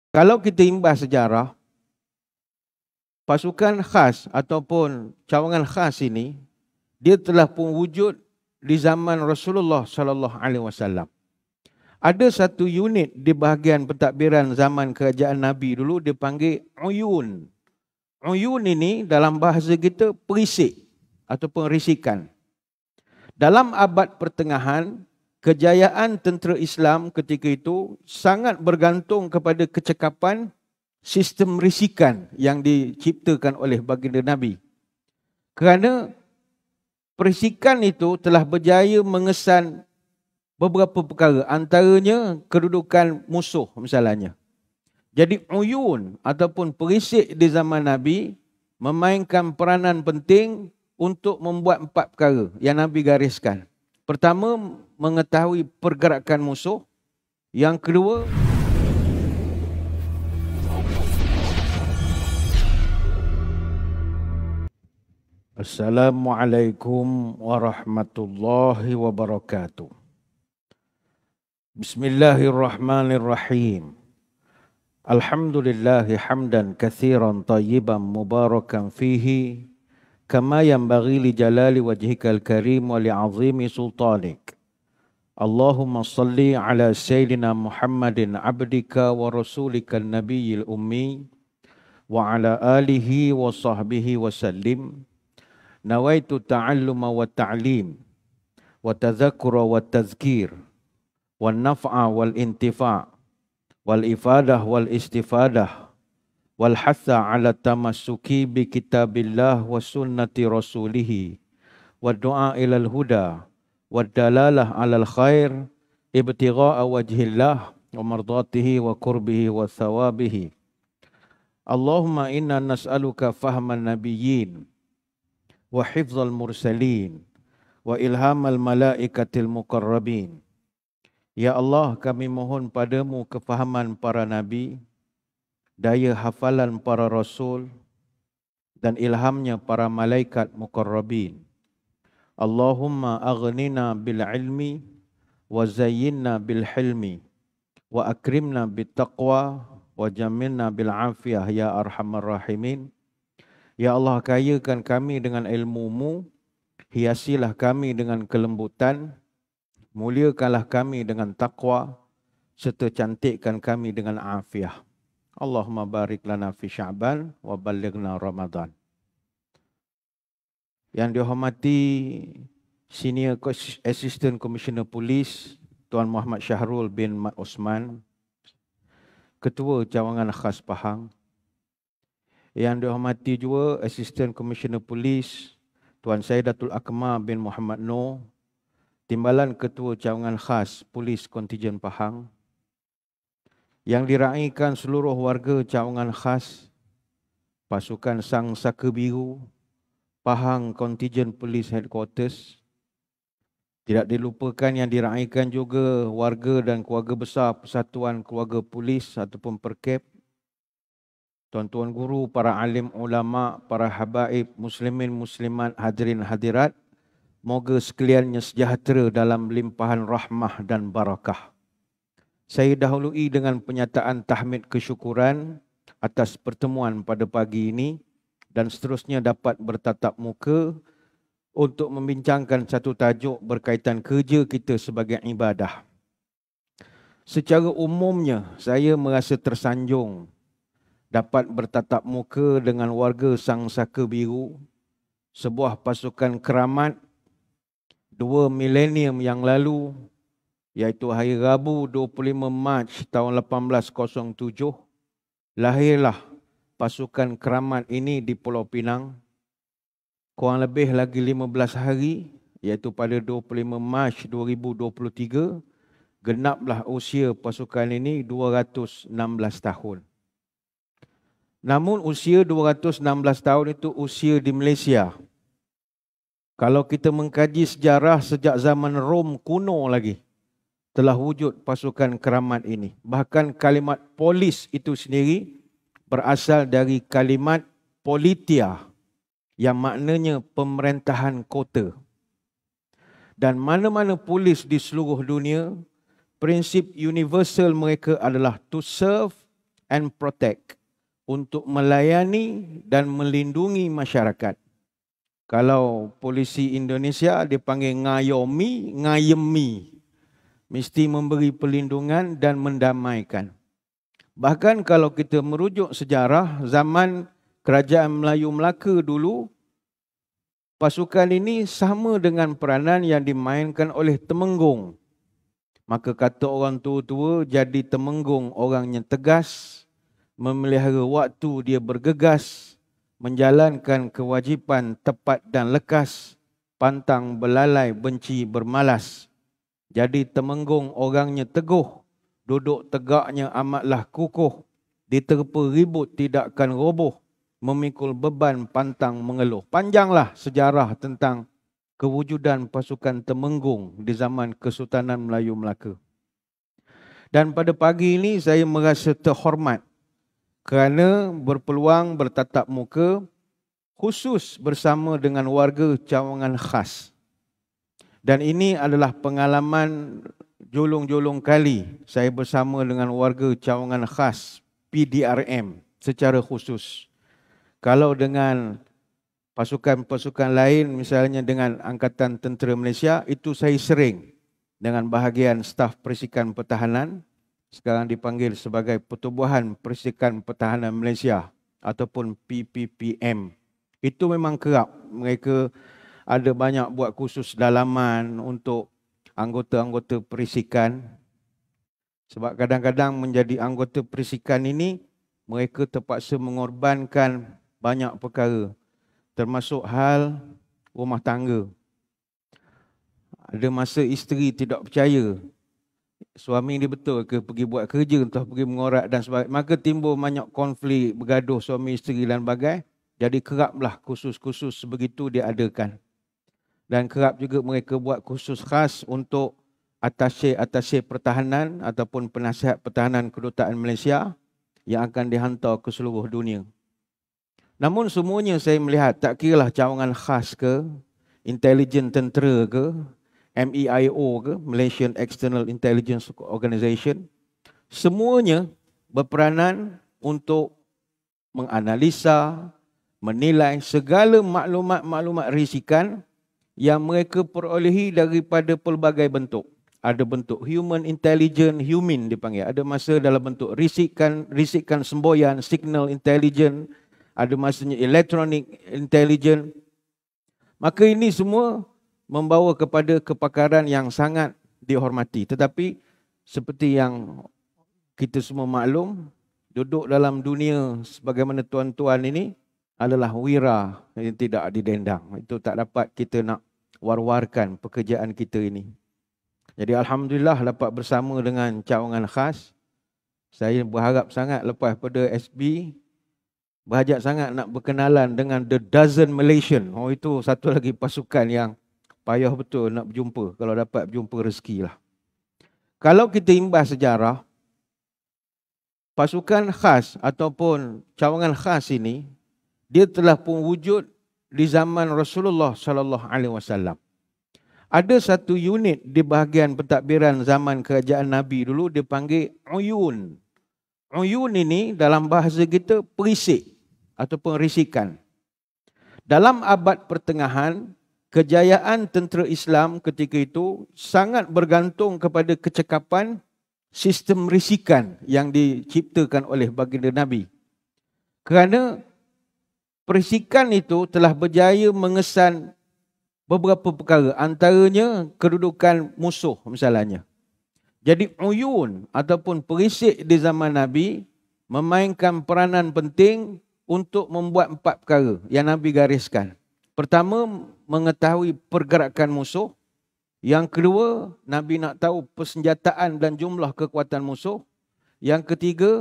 Kalau kita imbas sejarah, pasukan khas ataupun cawangan khas ini, dia telah pun wujud di zaman Rasulullah sallallahu alaihi wasallam. Ada satu unit di bahagian pentadbiran zaman kerajaan Nabi dulu dipanggil uyun. Uyun ini dalam bahasa kita perisik ataupun risikan. Dalam abad pertengahan, kejayaan tentera Islam ketika itu sangat bergantung kepada kecekapan sistem risikan yang diciptakan oleh baginda Nabi. Kerana perisikan itu telah berjaya mengesan beberapa perkara, antaranya kedudukan musuh misalnya. Jadi uyun ataupun perisik di zaman Nabi memainkan peranan penting untuk membuat 4 perkara yang Nabi gariskan. Pertama, mengetahui pergerakan musuh. Yang kedua, Assalamualaikum warahmatullahi wabarakatuh. Bismillahirrahmanirrahim. Alhamdulillahi hamdan kathiran tayyiban mubarakan fihi kama yanbaghi li jalali wajhikal karim wa li'azimi sultanik. Allahumma salli ala sayyidina Muhammadin abdika wa rasulika nabiyil ummi wa ala alihi wa sahbihi wa sallim. Nawaitu ta'alluma wa ta'lim wa tadhakura wa tazkir wa naf'a wal intifa' wal ifadah wal istifadah wal hatha ala tamassuki bi kitabillah wa sunnati rasulihi wa du'a ilal huda wa dalalah alal khair ibtigha'a wajhillah wa mardatihi wa qurbihi wa thawabihi. Allahumma inna nas'aluka fahman nabiyyin wa hifzal mursalin wa ilhamal malaikatil muqarrabin. Ya Allah, kami mohon padamu kefahaman para nabi, daya hafalan para rasul, dan ilhamnya para malaikat muqarrabin. Allahumma aghnina bil ilmi wa zayyinna bil hilmi wa akrimna bit taqwa wa jamilna bil afiyah ya arhamar rahimin. Ya Allah, kayakan kami dengan ilmu-Mu, hiasilah kami dengan kelembutan, muliakanlah kami dengan taqwa, serta cantikkan kami dengan afiah. Allahumma barik lana fi Sya'ban wa ballighna Ramadan. Yang dihormati Senior Assistant Commissioner Polis Tuan Muhammad Syahrul bin Mat Osman, Ketua Cawangan Khas Pahang. Yang dihormati juga Assistant Commissioner Polis Tuan Saidatul Akmal bin Muhammad Noor, Timbalan Ketua Cawangan Khas Polis Kontijen Pahang. Yang diraikan seluruh warga Cawangan Khas, Pasukan Sang Saka Biru, Pahang Kontijen Polis Headquarters. Tidak dilupakan yang diraikan juga warga dan keluarga besar Persatuan Keluarga Polis ataupun Perkep, tuan-tuan guru, para alim ulama, para habaib, muslimin, muslimat, hadirin hadirat. Moga sekaliannya sejahtera dalam limpahan rahmah dan barakah. Saya dahului dengan penyataan tahmid kesyukuran atas pertemuan pada pagi ini dan seterusnya dapat bertatap muka untuk membincangkan satu tajuk berkaitan kerja kita sebagai ibadah. Secara umumnya, saya merasa tersanjung dapat bertatap muka dengan warga Sang Saka Biru, sebuah pasukan keramat 2 milenium yang lalu, iaitu hari Rabu 25 Mac tahun 1807, lahirlah pasukan keramat ini di Pulau Pinang. Kurang lebih lagi 15 hari, iaitu pada 25 Mac 2023, genaplah usia pasukan ini 216 tahun. Namun usia 216 tahun itu usia di Malaysia. Kalau kita mengkaji sejarah sejak zaman Rom kuno lagi, telah wujud pasukan keramat ini. Bahkan kalimat polis itu sendiri berasal dari kalimat politia, yang maknanya pemerintahan kota. Dan mana-mana polis di seluruh dunia, prinsip universal mereka adalah to serve, and protect, untuk melayani dan melindungi masyarakat. Kalau polisi Indonesia dipanggil ngayomi, ngayemi, mesti memberi perlindungan dan mendamaikan. Bahkan kalau kita merujuk sejarah zaman Kerajaan Melayu Melaka dulu, pasukan ini sama dengan peranan yang dimainkan oleh Temenggung. Maka kata orang tua-tua, jadi Temenggung orangnya tegas, memelihara waktu dia bergegas, menjalankan kewajipan tepat dan lekas, pantang belalai benci bermalas. Jadi Temenggung orangnya teguh, duduk tegaknya amatlah kukuh, diterpa ribut tidakkan roboh, memikul beban pantang mengeluh. Panjanglah sejarah tentang kewujudan pasukan Temenggung di zaman Kesultanan Melayu Melaka. Dan pada pagi ini saya merasa terhormat kerana berpeluang bertatap muka khusus bersama dengan warga Cawangan Khas. Dan ini adalah pengalaman jolong-jolong kali saya bersama dengan warga Cawangan Khas PDRM secara khusus. Kalau dengan pasukan-pasukan lain, misalnya dengan Angkatan Tentera Malaysia, itu saya sering dengan bahagian staf Perisikan Pertahanan, sekarang dipanggil sebagai Pertubuhan Perisikan Pertahanan Malaysia ataupun PPPM. Itu memang kerap mereka ada banyak buat kursus dalaman untuk anggota-anggota perisikan. Sebab kadang-kadang menjadi anggota perisikan ini, mereka terpaksa mengorbankan banyak perkara, termasuk hal rumah tangga. Ada masa isteri tidak percaya suami ini betul ke pergi buat kerja, entah pergi mengorak dan sebagainya. Maka timbul banyak konflik, bergaduh suami isteri dan bagai. Jadi keraplah kursus-kursus sebegitu diadakan. Dan kerap juga mereka buat kursus khas untuk atasye pertahanan ataupun penasihat pertahanan Kedutaan Malaysia yang akan dihantar ke seluruh dunia. Namun semuanya saya melihat, tak kiralah cawangan khas ke, intelijen tentera ke, MEIO ke, Malaysian External Intelligence Organisation, semuanya berperanan untuk menganalisa, menilai segala maklumat-maklumat risikan yang mereka perolehi daripada pelbagai bentuk. Ada bentuk human intelligence, humin dipanggil. Ada masa dalam bentuk risikan semboyan, signal intelligence. Ada masanya electronic intelligence. Maka ini semua membawa kepada kepakaran yang sangat dihormati. Tetapi seperti yang kita semua maklum, duduk dalam dunia sebagaimana tuan-tuan ini adalah wira yang tidak didendang. Itu tak dapat kita nak war-warkan pekerjaan kita ini. Jadi Alhamdulillah dapat bersama dengan Cawangan Khas. Saya berharap sangat lepas pada SB, berhajat sangat nak berkenalan dengan The Dozen Malaysian. Oh, itu satu lagi pasukan yang payah betul nak berjumpa. Kalau dapat berjumpa rezeki lah. Kalau kita imbas sejarah, pasukan khas ataupun Cawangan Khas ini, dia telah pun wujud di zaman Rasulullah SAW. Ada satu unit di bahagian pentadbiran zaman kerajaan Nabi dulu dipanggil Uyun. Uyun ini dalam bahasa kita perisik ataupun risikan. Dalam abad pertengahan, kejayaan tentera Islam ketika itu sangat bergantung kepada kecekapan sistem risikan yang diciptakan oleh baginda Nabi. Kerana perisikan itu telah berjaya mengesan beberapa perkara, antaranya kedudukan musuh misalnya. Jadi uyun ataupun perisik di zaman Nabi memainkan peranan penting untuk membuat 4 perkara yang Nabi gariskan. Pertama, mengetahui pergerakan musuh. Yang kedua, Nabi nak tahu persenjataan dan jumlah kekuatan musuh. Yang ketiga,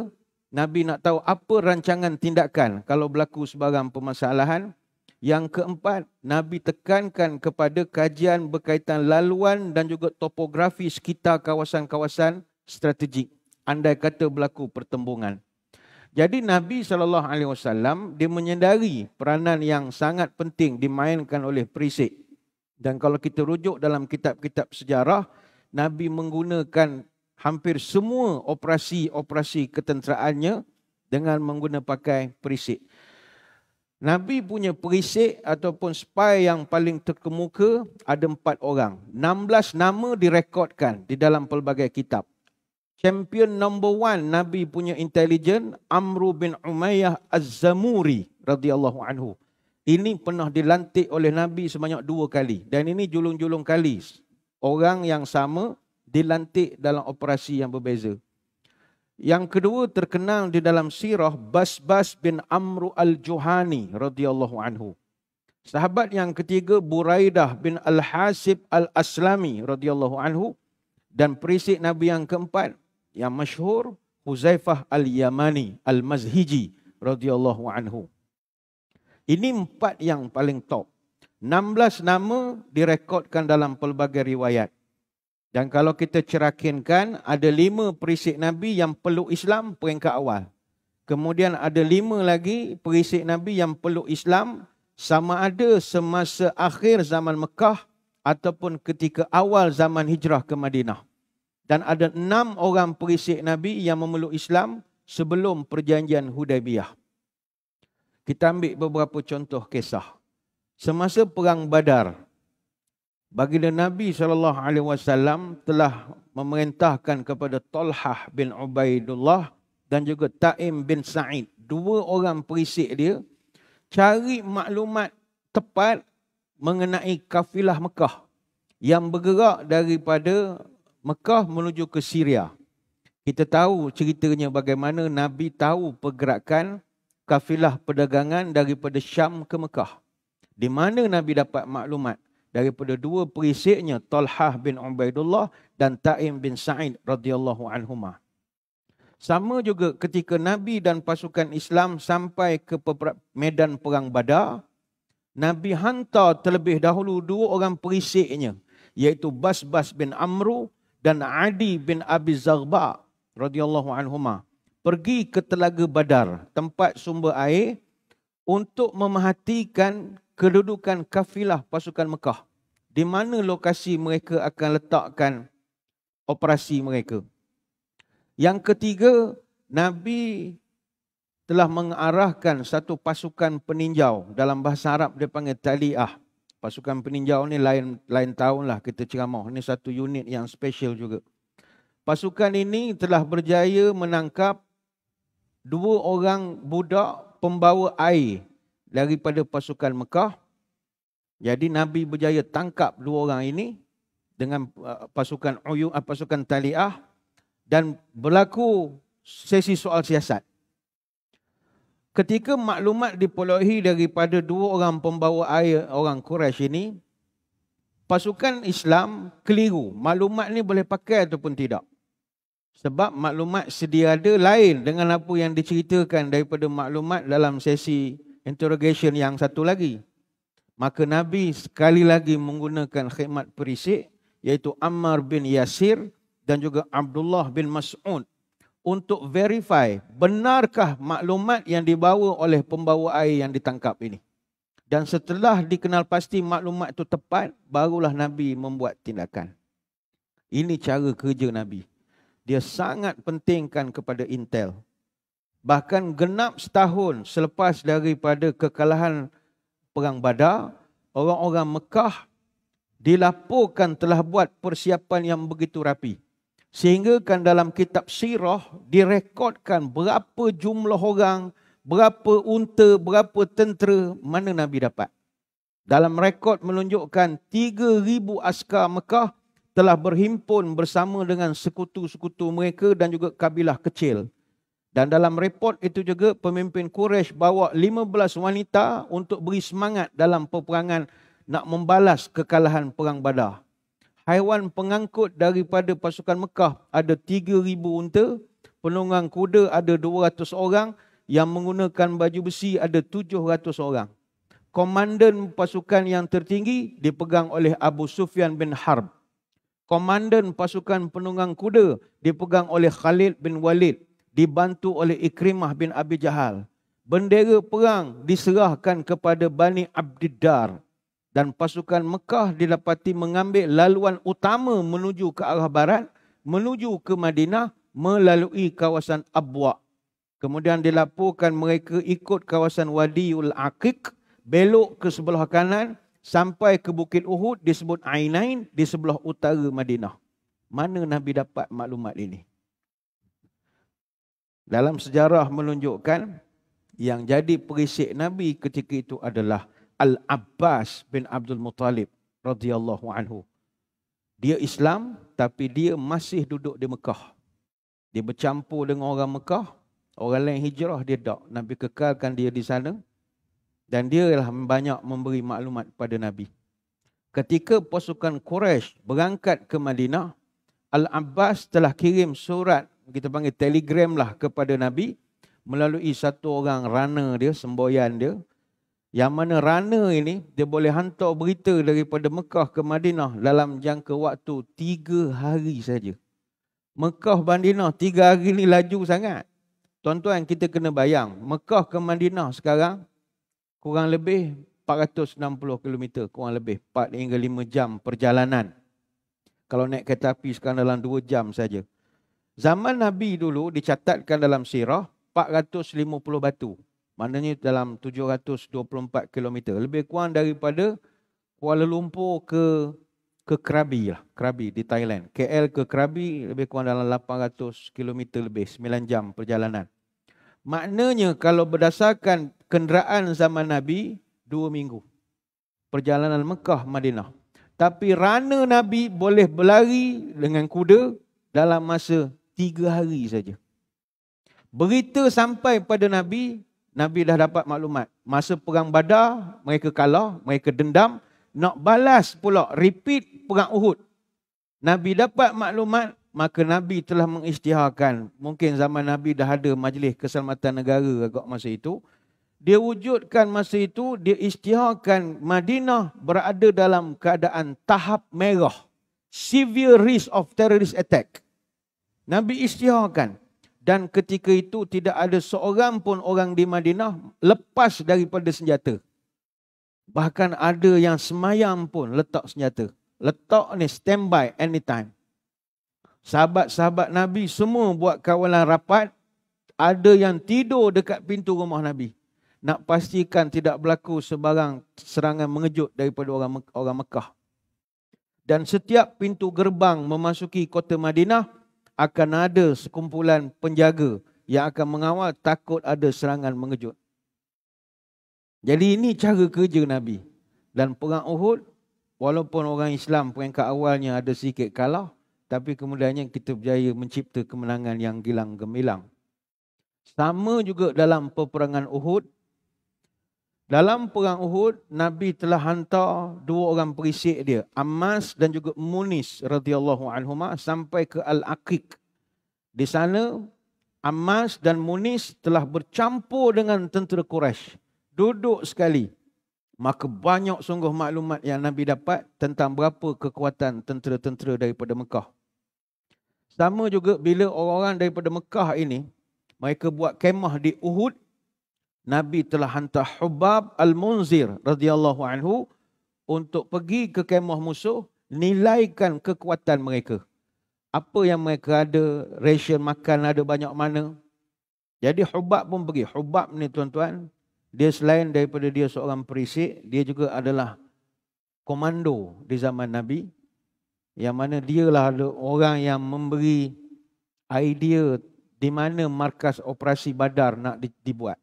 Nabi nak tahu apa rancangan tindakan kalau berlaku sebarang permasalahan. Yang keempat, Nabi tekankan kepada kajian berkaitan laluan dan juga topografi sekitar kawasan-kawasan strategik. Andai kata berlaku pertembungan. Jadi Nabi SAW, dia menyedari peranan yang sangat penting dimainkan oleh perisik. Dan kalau kita rujuk dalam kitab-kitab sejarah, Nabi menggunakan hampir semua operasi-operasi ketenteraannya dengan menggunakan pakai perisik. Nabi punya perisik ataupun spy yang paling terkemuka ada 4 orang. 16 nama direkodkan di dalam pelbagai kitab. Champion number 1 Nabi punya intelijen, Amru bin Umayyah Az-Zamuri radhiyallahu anhu. Ini pernah dilantik oleh Nabi sebanyak 2 kali. Dan ini julung-julung kali orang yang sama dilantik dalam operasi yang berbeza. Yang kedua terkenal di dalam sirah, Basbas bin Amru al-Juhani radhiyallahu anhu. Sahabat yang ketiga, Buraidah bin Al-Hasib al-Aslami radhiyallahu anhu. Dan perisik Nabi yang keempat yang masyhur, Huzaifah al-Yamani al-Mazhiji radhiyallahu anhu. Ini 4 yang paling top. 16 nama direkodkan dalam pelbagai riwayat. Dan kalau kita cerakinkan, ada 5 perisik Nabi yang peluk Islam peringkat awal. Kemudian ada 5 lagi perisik Nabi yang peluk Islam sama ada semasa akhir zaman Mekah ataupun ketika awal zaman hijrah ke Madinah. Dan ada 6 orang perisik Nabi yang memeluk Islam sebelum perjanjian Hudaibiyah. Kita ambil beberapa contoh kisah. Semasa perang Badar, baginda Nabi SAW telah memerintahkan kepada Talhah bin Ubaidullah dan juga Taim bin Sa'id, 2 orang perisik dia, cari maklumat tepat mengenai kafilah Mekah yang bergerak daripada Mekah menuju ke Syria. Kita tahu ceritanya bagaimana Nabi tahu pergerakan kafilah perdagangan daripada Syam ke Mekah. Di mana Nabi dapat maklumat? Daripada 2 perisiknya, Talhah bin Ubaidullah dan Taim bin Sa'id radhiyallahu anhuma. Sama juga ketika Nabi dan pasukan Islam sampai ke medan perang Badar, Nabi hantar terlebih dahulu 2 orang perisiknya, iaitu Basbas bin Amru dan Adi bin Abi Zarba radhiyallahu anhuma, pergi ke Telaga Badar, tempat sumber air, untuk memerhatikan kedudukan kafilah pasukan Mekah. Di mana lokasi mereka akan letakkan operasi mereka. Yang ketiga, Nabi telah mengarahkan satu pasukan peninjau. Dalam bahasa Arab dia panggil taliah. Pasukan peninjau ni lain tahun lah kita ceramah. Ini satu unit yang special juga. Pasukan ini telah berjaya menangkap 2 orang budak pembawa air daripada pasukan Mekah. Jadi Nabi berjaya tangkap 2 orang ini dengan pasukan taliah dan berlaku sesi soal siasat. Ketika maklumat diperolehi daripada 2 orang pembawa air orang Quraisy ini, pasukan Islam keliru. Maklumat ni boleh pakai ataupun tidak. Sebab maklumat sedia ada lain dengan apa yang diceritakan daripada maklumat dalam sesi interrogation yang satu lagi. Maka Nabi sekali lagi menggunakan khidmat perisik, iaitu Ammar bin Yasir dan juga Abdullah bin Mas'ud, untuk verify benarkah maklumat yang dibawa oleh pembawa air yang ditangkap ini. Dan setelah dikenal pasti maklumat itu tepat, barulah Nabi membuat tindakan. Ini cara kerja Nabi. Dia sangat pentingkan kepada intel. Bahkan genap setahun selepas daripada kekalahan Perang Badar, orang-orang Mekah dilaporkan telah buat persiapan yang begitu rapi. Sehingga kan dalam kitab sirah direkodkan berapa jumlah orang, berapa unta, berapa tentera, mana Nabi dapat. Dalam rekod menunjukkan 3,000 askar Mekah telah berhimpun bersama dengan sekutu-sekutu mereka dan juga kabilah kecil. Dan dalam report itu juga pemimpin Quraisy bawa 15 wanita untuk beri semangat dalam peperangan nak membalas kekalahan Perang Badar. Haiwan pengangkut daripada pasukan Mekah ada 3,000 unta, penunggang kuda ada 200 orang, yang menggunakan baju besi ada 700 orang. Komandan pasukan yang tertinggi dipegang oleh Abu Sufyan bin Harb. Komandan pasukan penunggang kuda dipegang oleh Khalid bin Walid, dibantu oleh Ikrimah bin Abi Jahal. Bendera perang diserahkan kepada Bani Abdiddar. Dan pasukan Mekah didapati mengambil laluan utama menuju ke arah barat, menuju ke Madinah melalui kawasan Abwa. Kemudian dilaporkan mereka ikut kawasan Wadiul Aqiq, belok ke sebelah kanan, sampai ke Bukit Uhud, disebut Ainain, di sebelah utara Madinah. Mana Nabi dapat maklumat ini? Dalam sejarah menunjukkan yang jadi perisik Nabi ketika itu adalah Al-Abbas bin Abdul Muttalib radhiyallahu anhu. Dia Islam tapi dia masih duduk di Mekah. Dia bercampur dengan orang Mekah, orang lain hijrah, dia tak. Nabi kekalkan dia di sana dan dia lah banyak memberi maklumat pada Nabi. Ketika pasukan Quraisy berangkat ke Madinah, Al-Abbas telah kirim surat, kita panggil telegram lah, kepada Nabi melalui satu orang runner dia, semboyan dia. Yang mana runner ini, dia boleh hantar berita daripada Mekah ke Madinah dalam jangka waktu 3 hari saja. Mekah Madinah 3 hari ni laju sangat. Tuan-tuan, kita kena bayang, Mekah ke Madinah sekarang kurang lebih 460 km, kurang lebih 4 hingga 5 jam perjalanan. Kalau naik kereta api sekarang dalam 2 jam saja. Zaman Nabi dulu dicatatkan dalam sirah 450 batu. Maknanya dalam 724 km. Lebih kurang daripada Kuala Lumpur ke Krabi lah. Krabi di Thailand. KL ke Krabi lebih kurang dalam 800 km lebih. 9 jam perjalanan. Maknanya kalau berdasarkan kenderaan zaman Nabi, 2 minggu. Perjalanan Mekah Madinah. Tapi runner Nabi boleh berlari dengan kuda dalam masa 3 hari saja. Berita sampai pada Nabi, Nabi dah dapat maklumat. Masa perang Badar, mereka kalah, mereka dendam. Nak balas pula, repeat perang Uhud. Nabi dapat maklumat, maka Nabi telah mengisytiharkan. Mungkin zaman Nabi dah ada Majlis Keselamatan Negara agak masa itu. Dia wujudkan masa itu, dia isytiharkan Madinah berada dalam keadaan tahap merah. Severe risk of terrorist attack. Nabi isytiharkan. Dan ketika itu tidak ada seorang pun orang di Madinah lepas daripada senjata. Bahkan ada yang semayam pun letak senjata. Letak ni standby anytime. Sahabat-sahabat Nabi semua buat kawalan rapat. Ada yang tidur dekat pintu rumah Nabi. Nak pastikan tidak berlaku sebarang serangan mengejut daripada orang Mekah. Dan setiap pintu gerbang memasuki kota Madinah, akan ada sekumpulan penjaga yang akan mengawal takut ada serangan mengejut. Jadi ini cara kerja Nabi. Dan perang Uhud, walaupun orang Islam peringkat awalnya ada sikit kalah, tapi kemudiannya kita berjaya mencipta kemenangan yang gilang gemilang. Sama juga dalam peperangan Uhud. Dalam perang Uhud, Nabi telah hantar 2 orang perisik dia, Ammas dan juga Munis radhiyallahu anhuma, sampai ke Al-Aqiq. Di sana, Ammas dan Munis telah bercampur dengan tentera Quraisy. Duduk sekali. Maka banyak sungguh maklumat yang Nabi dapat tentang berapa kekuatan tentera-tentera daripada Mekah. Sama juga bila orang-orang daripada Mekah ini, mereka buat kemah di Uhud, Nabi telah hantar Hubab Al-Munzir radhiyallahu anhu untuk pergi ke kemah musuh, nilaikan kekuatan mereka. Apa yang mereka ada, ration makan ada banyak mana. Jadi Hubab pun pergi. Hubab ni tuan-tuan, dia selain daripada dia seorang perisik, dia juga adalah komando di zaman Nabi. Yang mana dialah ada orang yang memberi idea di mana markas operasi Badar nak dibuat.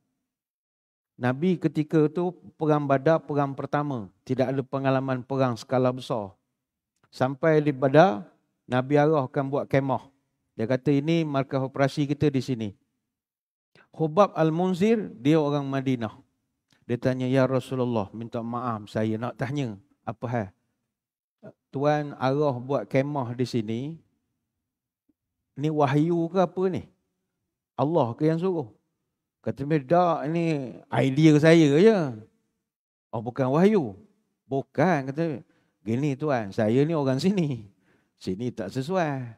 Nabi ketika itu perang Badar, perang pertama. Tidak ada pengalaman perang skala besar. Sampai di Badar, Nabi arahkan buat kemah. Dia kata ini markas operasi kita di sini. Hubab Al-Munzir, dia orang Madinah. Dia tanya, ya Rasulullah, minta maaf saya nak tanya. Apa hal? Tuan arah buat kemah di sini. Ni wahyu ke apa ni? Allah ke yang suruh? Kata tak, ini idea saya je. Oh, bukan wahyu. Bukan, kata. Gini tuan, saya ni orang sini. Sini tak sesuai.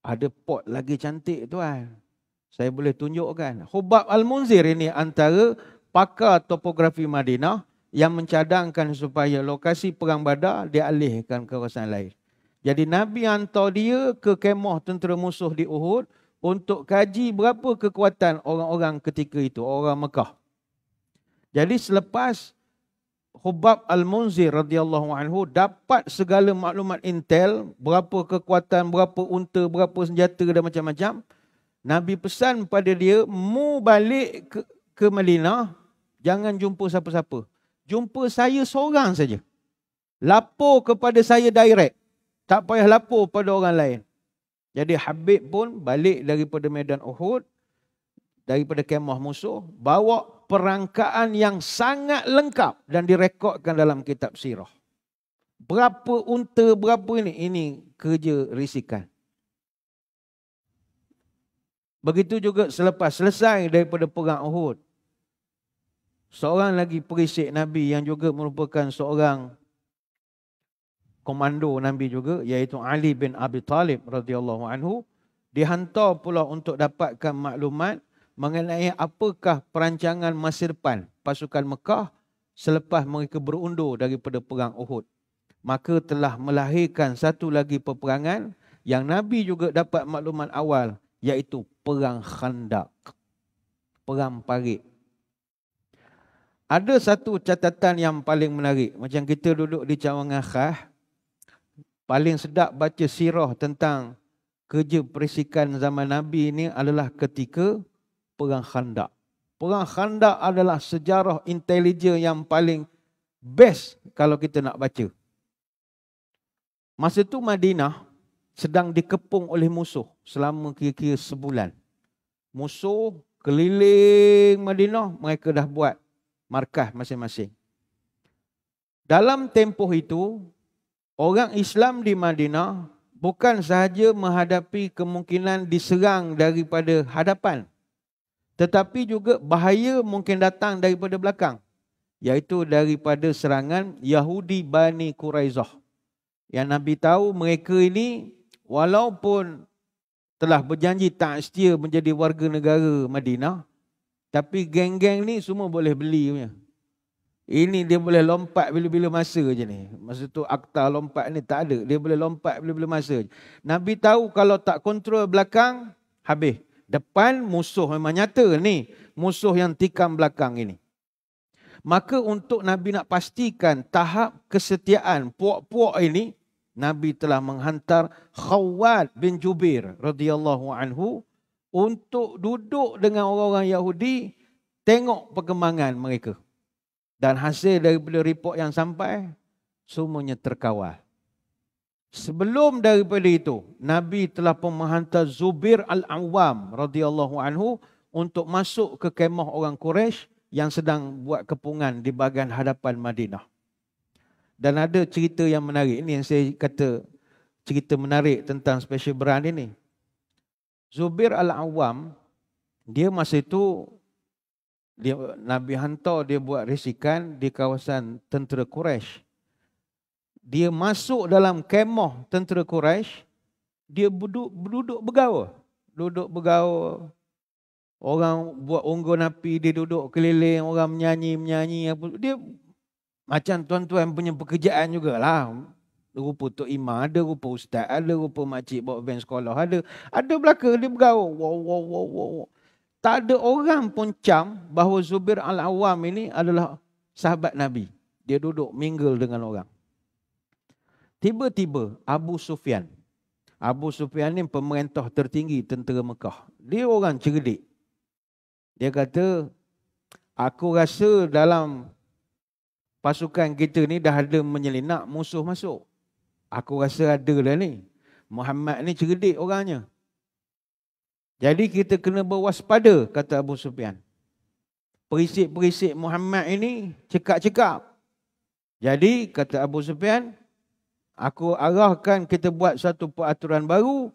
Ada pot lagi cantik tuan. Saya boleh tunjukkan. Hubab Al-Munzir ini antara pakar topografi Madinah yang mencadangkan supaya lokasi perang Badar dialihkan ke kawasan lain. Jadi Nabi hantar dia ke kemah tentera musuh di Uhud untuk kaji berapa kekuatan orang-orang ketika itu, orang Mekah. Jadi selepas Hubab Al-Munzir radhiyallahu anhu dapat segala maklumat intel, berapa kekuatan, berapa unta, berapa senjata dan macam-macam, Nabi pesan pada dia, mu balik ke Madinah, jangan jumpa siapa-siapa. Jumpa saya seorang saja. Lapor kepada saya direct. Tak payah lapor pada orang lain. Jadi Habib pun balik daripada medan Uhud, daripada kemah musuh, bawa perangkaan yang sangat lengkap dan direkodkan dalam kitab sirah. Berapa unta, berapa ini kerja risikan. Begitu juga selepas selesai daripada perang Uhud, seorang lagi perisik Nabi yang juga merupakan seorang komando Nabi juga, iaitu Ali bin Abi Talib radhiyallahu anhu, dihantar pula untuk dapatkan maklumat mengenai apakah perancangan masa depan pasukan Mekah selepas mereka berundur daripada perang Uhud. Maka telah melahirkan satu lagi peperangan yang Nabi juga dapat maklumat awal, iaitu perang Khandaq, perang parit. Ada satu catatan yang paling menarik. Macam kita duduk di Cawangan Khas, paling sedap baca sirah tentang kerja perisikan zaman Nabi ini adalah ketika perang Khandaq. Perang Khandaq adalah sejarah intelijen yang paling best kalau kita nak baca. Masa itu Madinah sedang dikepung oleh musuh selama kira-kira sebulan. Musuh keliling Madinah, mereka dah buat markah masing-masing. Dalam tempoh itu, orang Islam di Madinah bukan sahaja menghadapi kemungkinan diserang daripada hadapan, tetapi juga bahaya mungkin datang daripada belakang, iaitu daripada serangan Yahudi Bani Quraizah. Yang Nabi tahu mereka ini walaupun telah berjanji tak setia menjadi warga negara Madinah, tapi geng-geng ni semua boleh beli punya. Ini dia boleh lompat bila-bila masa je ni. Masa tu akta lompat ni tak ada. Dia boleh lompat bila-bila masa je. Nabi tahu kalau tak kontrol belakang, habis. Depan musuh memang nyata ni. Musuh yang tikam belakang ini. Maka untuk Nabi nak pastikan tahap kesetiaan puak-puak ini, Nabi telah menghantar Khawwat bin Jubair radhiyallahu anhu untuk duduk dengan orang-orang Yahudi, tengok perkembangan mereka. Dan hasil daripada report yang sampai, semuanya terkawal. Sebelum daripada itu, Nabi telah pun menghantar Zubair Al-Awwam radhiyallahu anhu untuk masuk ke kemah orang Quraisy yang sedang buat kepungan di bahagian hadapan Madinah. Dan ada cerita yang menarik. Ini yang saya kata cerita menarik tentang special brand ini. Zubair Al-Awwam, dia masa itu Nabi hantar dia buat risikan di kawasan tentera Quraisy. Dia masuk dalam kemah tentera Quraisy, dia duduk bergaul. Duduk bergaul. Orang buat unggun api, dia duduk keliling, orang menyanyi apa. Dia macam tuan-tuan punya pekerjaan jugalah. Rupa Tok Imam ada, rupa ustaz ada, rupa makcik bawa van sekolah ada. Ada belakang dia bergaul. Wow. Tak ada orang pun cam bahawa Zubair Al-Awwam ini adalah sahabat Nabi. Dia duduk mingle dengan orang. Tiba-tiba Abu Sufyan. Abu Sufyan ni pemerintah tertinggi tentera Mekah. Dia orang cerdik. Dia kata, aku rasa dalam pasukan kita ni dah ada menyelinap musuh masuk. Aku rasa ada dah ni. Muhammad ni cerdik orangnya. Jadi kita kena berwaspada, kata Abu Sufyan. Perisik-perisik Muhammad ini cekap-cekap. Jadi kata Abu Sufyan, aku arahkan kita buat satu peraturan baru.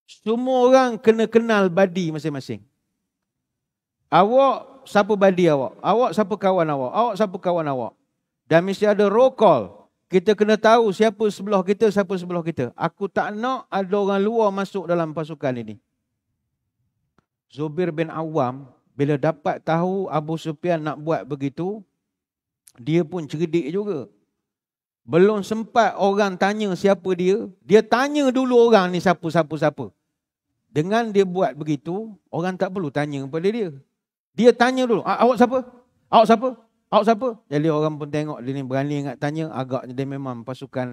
Semua orang kena kenal badi masing-masing. Awak siapa badi awak? Awak siapa kawan awak? Awak siapa kawan awak? Dan mesti ada roll call. Kita kena tahu siapa sebelah kita, siapa sebelah kita. Aku tak nak ada orang luar masuk dalam pasukan ini. Zubair bin Awwam, bila dapat tahu Abu Sufyan nak buat begitu, dia pun cerdik juga. Belum sempat orang tanya siapa dia, dia tanya dulu orang ni siapa. Dengan dia buat begitu, orang tak perlu tanya kepada dia. Dia tanya dulu, awak siapa? Awak siapa? Awak siapa? Jadi orang pun tengok dia ni berani nak tanya, agaknya dia memang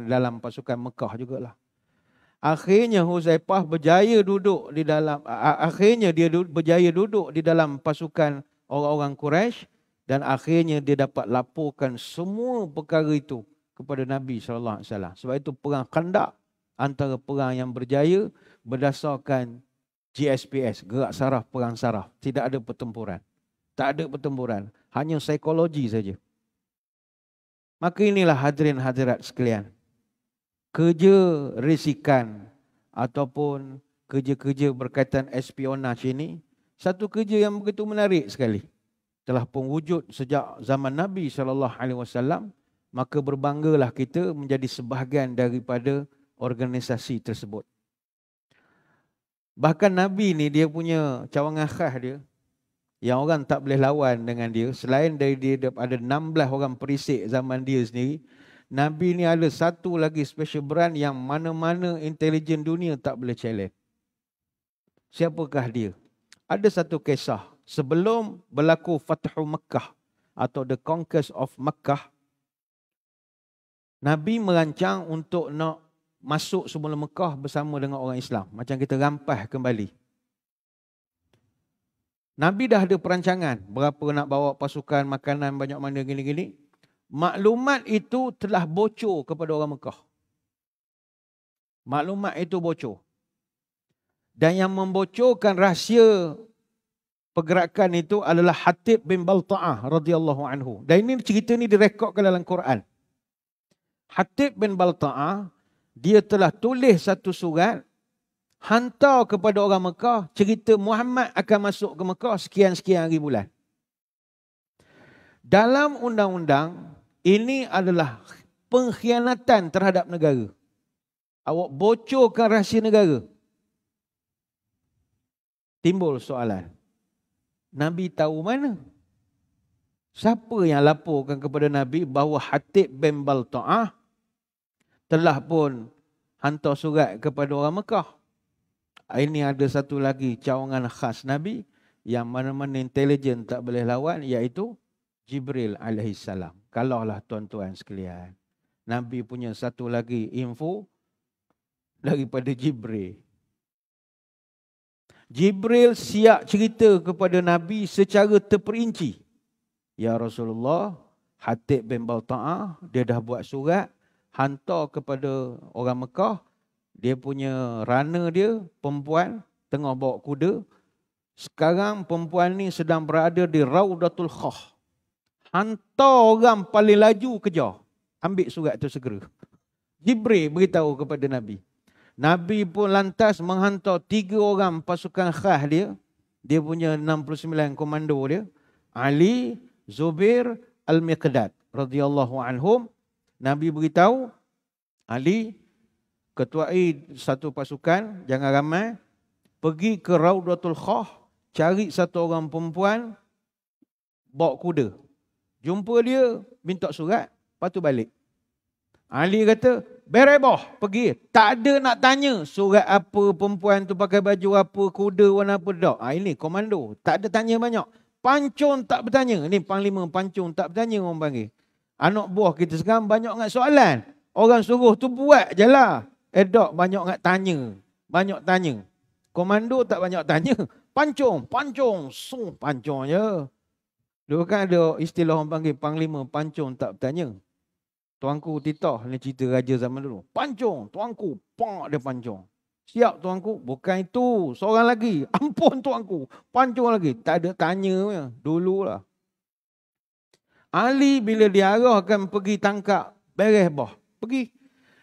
dalam pasukan Mekah jugalah. Akhirnya Huzaifah berjaya duduk di dalam berjaya duduk di dalam pasukan orang-orang Quraisy dan akhirnya dia dapat laporkan semua perkara itu kepada Nabi sallallahu alaihi wasallam. Sebab itu perang Khandaq antara perang yang berjaya berdasarkan GSPS, gerak saraf perang saraf. Tidak ada pertempuran. Tak ada pertempuran, hanya psikologi saja. Maka inilah hadirin hadirat sekalian, kerja risikan ataupun kerja-kerja berkaitan espionage ini satu kerja yang begitu menarik sekali. Telah pun wujud sejak zaman Nabi SAW, maka berbanggalah kita menjadi sebahagian daripada organisasi tersebut. Bahkan Nabi ni dia punya cawangan khas dia yang orang tak boleh lawan dengan dia. Selain dari dia ada 16 orang perisik zaman dia sendiri, Nabi ni ada satu lagi special brand yang mana-mana intelijen dunia tak boleh challenge. Siapakah dia? Ada satu kisah. Sebelum berlaku Fathu Makkah atau the Conquest of Makkah, Nabi merancang untuk nak masuk semula Mekah bersama dengan orang Islam. Macam kita rampas kembali. Nabi dah ada perancangan berapa nak bawa pasukan, makanan banyak mana gini-gini. Maklumat itu telah bocor kepada orang Mekah. Maklumat itu bocor. Dan yang membocorkan rahsia pergerakan itu adalah Hatib bin Balta'ah radhiyallahu anhu. Dan ini cerita ni direkodkan dalam Quran. Hatib bin Balta'ah, dia telah tulis satu surat hantar kepada orang Mekah cerita Muhammad akan masuk ke Mekah sekian-sekian hari bulan. Dalam undang-undang, ini adalah pengkhianatan terhadap negara. Awak bocorkan rahsia negara. Timbul soalan. Nabi tahu mana? Siapa yang laporkan kepada Nabi bahawa Hatib bin Balta'ah telah pun hantar surat kepada orang Mekah? Ini ada satu lagi cawangan khas Nabi yang mana-mana intelijen tak boleh lawan, iaitu Jibril alaihissalam. Kalaulah tuan-tuan sekalian, Nabi punya satu lagi info daripada Jibril. Jibril siap cerita kepada Nabi secara terperinci. Ya Rasulullah, Hatib bin Balta'ah, dia dah buat surat hantar kepada orang Mekah. Dia punya runner dia, perempuan, tengah bawa kuda. Sekarang perempuan ni sedang berada di Raudatul Khah. Hantar orang paling laju kejar. Ambil surat tu segera. Jibril beritahu kepada Nabi. Nabi pun lantas menghantar 3 orang pasukan khas dia. Dia punya 69 komando dia. Ali, Zubair, Al-Miqdad radhiyallahu anhum. Nabi beritahu, Ali, ketuai satu pasukan, jangan ramai, pergi ke Raudatul Khah, cari satu orang perempuan, bawa kuda. Jumpa dia, minta surat, lepas tu balik. Ali kata, bereboh, pergi. Tak ada nak tanya surat apa, perempuan tu pakai baju apa, kuda warna apa, tak. Ini komando, tak ada tanya banyak. Pancung tak bertanya. Ini Panglima Pancung tak bertanya orang panggil. Anak buah kita sekarang banyak sangat soalan. Orang suruh tu buat je lah. Tak, banyak sangat tanya. Banyak tanya. Komando tak banyak tanya. Pancung, pancung je. Dulu kan ada istilah orang panggil Panglima Pancung tak bertanya. Tuanku Titah, ni cerita raja zaman dulu. Pancung, tuanku, pak dia pancung. Siap tuanku, bukan itu, seorang lagi. Ampun tuanku, pancung lagi. Tak ada tanya dululah. Ali bila diarahkan pergi tangkap beres bah, pergi.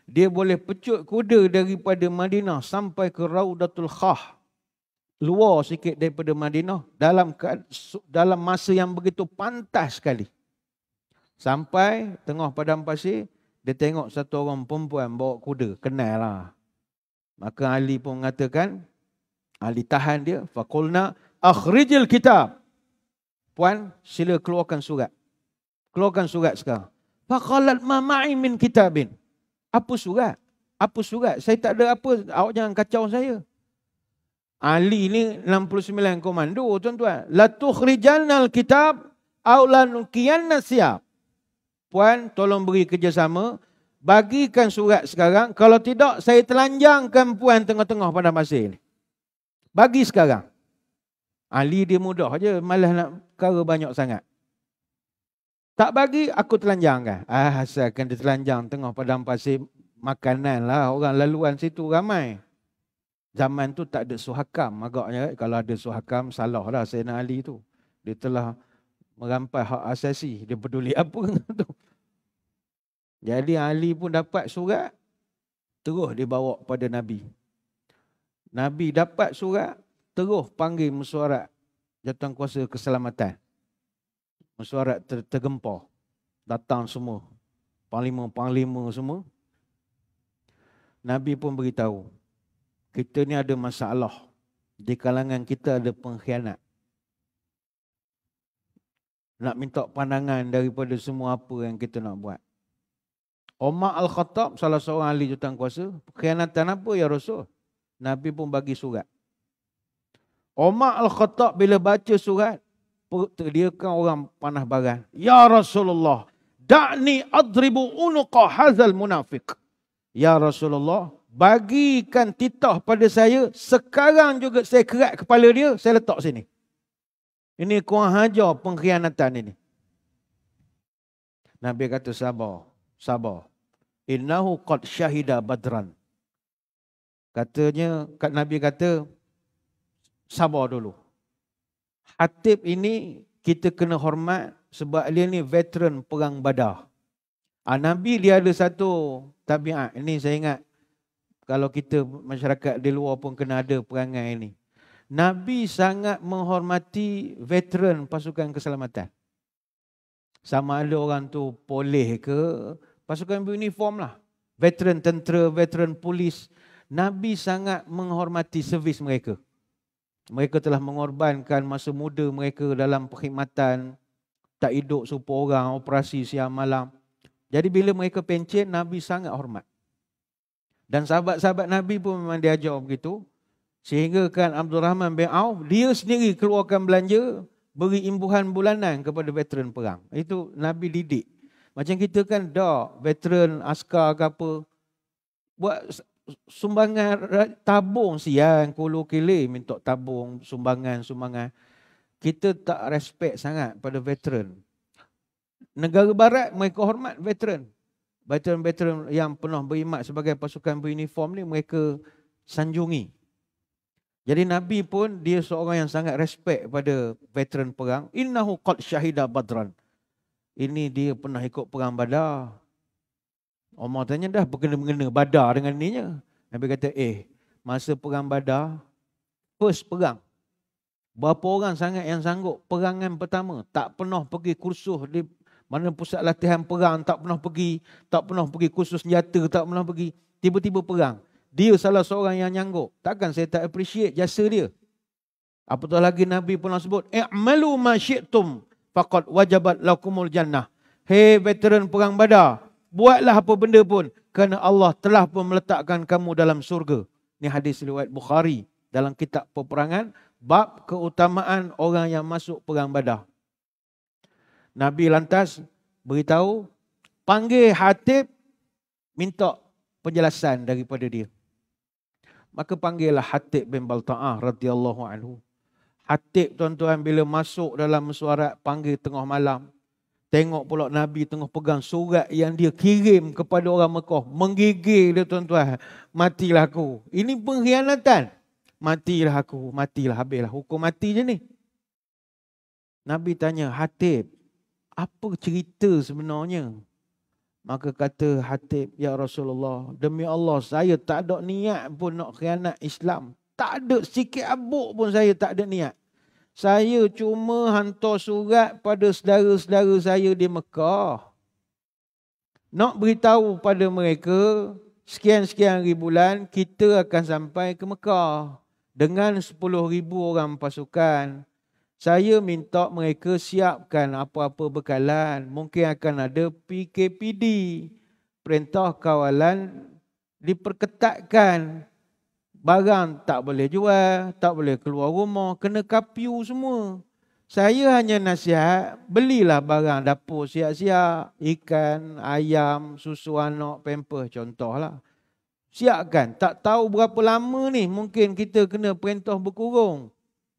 Dia boleh pecut kuda daripada Madinah sampai ke Raudatul Khah. Luar sikit daripada Madinah dalam masa yang begitu pantas sekali. Sampai tengah padang pasir, dia tengok satu orang perempuan bawa kuda, kenal lah. Maka Ali pun mengatakan, Ali tahan dia, faqulna akhrijil kitab. Puan, sila keluarkan surat. Keluarkan surat sekarang. Faqalat ma ma'i min kitabin. Apa surat? Apa surat? Saya tak ada apa, awak jangan kacau saya. Ali ni 69 komando tuan-tuan. La tukhrijannal kitab aw lanuqiyanna siap. Puan tolong beri kerjasama, bagikan surat sekarang, kalau tidak saya telanjangkan puan tengah-tengah pada masa ini. Bagi sekarang. Ali dia mudah je, malah nak perkara banyak sangat. Tak bagi, aku telanjangkan. Asalkan dia telanjang tengah padang pasir, makanan lah. Orang laluan situ ramai. Zaman tu tak ada suhakam. Agaknya kalau ada suhakam, salah lah Sayyidina Ali tu. Dia telah merampas hak asasi. Dia peduli apa tu. Jadi Ali pun dapat surat, terus dia bawa pada Nabi. Nabi dapat surat, terus panggil mesyuarat Jawatankuasa Keselamatan. Mesyuarat tergempar. Datang semua. Panglima-panglima semua. Nabi pun beritahu, kita ni ada masalah. Di kalangan kita ada pengkhianat. Nak minta pandangan daripada semua apa yang kita nak buat. Umar Al-Khattab, salah seorang ahli jawatankuasa, pengkhianatan apa ya Rasul? Nabi pun bagi surat. Umar Al-Khattab bila baca surat, dia kan orang panah baran. Ya Rasulullah, da'ni adribu unuqa hazal munafiq. Ya Rasulullah, bagikan titah pada saya, sekarang juga saya kerat kepala dia, saya letak sini. Ini kurang hajar pengkhianatan ini. Nabi kata sabar, sabar. Innahu qad syahida badran. Katanya, Nabi kata, sabar dulu. Hatib ini kita kena hormat sebab dia ni veteran perang Badar. Nabi dia ada satu tabiat. Ini saya ingat kalau kita masyarakat di luar pun kena ada perangai ini. Nabi sangat menghormati veteran pasukan keselamatan. Sama ada orang tu polis ke, pasukan beruniform lah. Veteran tentera, veteran polis. Nabi sangat menghormati servis mereka. Mereka telah mengorbankan masa muda mereka dalam perkhidmatan, tak hidup serupa orang, operasi siang malam. Jadi bila mereka pencen, Nabi sangat hormat. Dan sahabat-sahabat Nabi pun memang diajar begitu. Sehingga kan Abdul Rahman bin Auf, dia sendiri keluarkan belanja, beri imbuhan bulanan kepada veteran perang. Itu Nabi didik. Macam kita kan dah veteran askar ke apa, buat sumbangan tabung siang, kulu kili minta tabung, sumbangan. Kita tak respect sangat pada veteran. Negara barat mereka hormat veteran. Veteran-veteran yang pernah berkhidmat sebagai pasukan beruniform ni mereka sanjungi. Jadi Nabi pun dia seorang yang sangat respect pada veteran perang. Innahu qad syahida badran. Ini dia pernah ikut perang Badar. Umar tanya dah berkena-mengena Badar dengan ininya. Nabi kata, masa perang Badar, first perang. Berapa orang sangat yang sanggup perangan pertama. Tak pernah pergi kursus di mana pusat latihan perang, tak pernah pergi kursus senjata, tak pernah pergi. Tiba-tiba perang. Dia salah seorang yang nyanggup. Takkan saya tak appreciate jasa dia. Apatah lagi Nabi pernah sebut, i'malu ma syi'tum faqad wajabat lakumul jannah. Hei veteran perang Badar, buatlah apa benda pun kerana Allah telah pun meletakkan kamu dalam surga. Ini hadis riwayat Bukhari dalam kitab peperangan, bab keutamaan orang yang masuk perang Badar. Nabi lantas beritahu, panggil Hatib, minta penjelasan daripada dia. Maka panggillah Hatib bin Balta'ah radhiyallahu anhu. Hatib tuan-tuan bila masuk dalam mesyuarat, panggil tengah malam. Tengok pula Nabi tengah pegang surat yang dia kirim kepada orang Mekah. Menggigil dia tuan-tuan. Matilah aku. Ini pengkhianatan. Matilah aku. Matilah, habislah. Hukum mati je ni. Nabi tanya, Hatib, apa cerita sebenarnya? Maka kata Hatib, ya Rasulullah, demi Allah saya tak ada niat pun nak khianat Islam. Tak ada sikit abuk pun saya tak ada niat. Saya cuma hantar surat pada saudara-saudara saya di Mekah. Nak beritahu pada mereka, sekian-sekian hari bulan kita akan sampai ke Mekah. Dengan 10,000 orang pasukan. Saya minta mereka siapkan apa-apa bekalan. Mungkin akan ada PKPD. Perintah kawalan diperketatkan. Barang tak boleh jual, tak boleh keluar rumah, kena kapiu semua. Saya hanya nasihat, belilah barang dapur siap-siap, ikan, ayam, susu anak, pamper contohlah. Siapkan, tak tahu berapa lama ni mungkin kita kena perintah berkurung.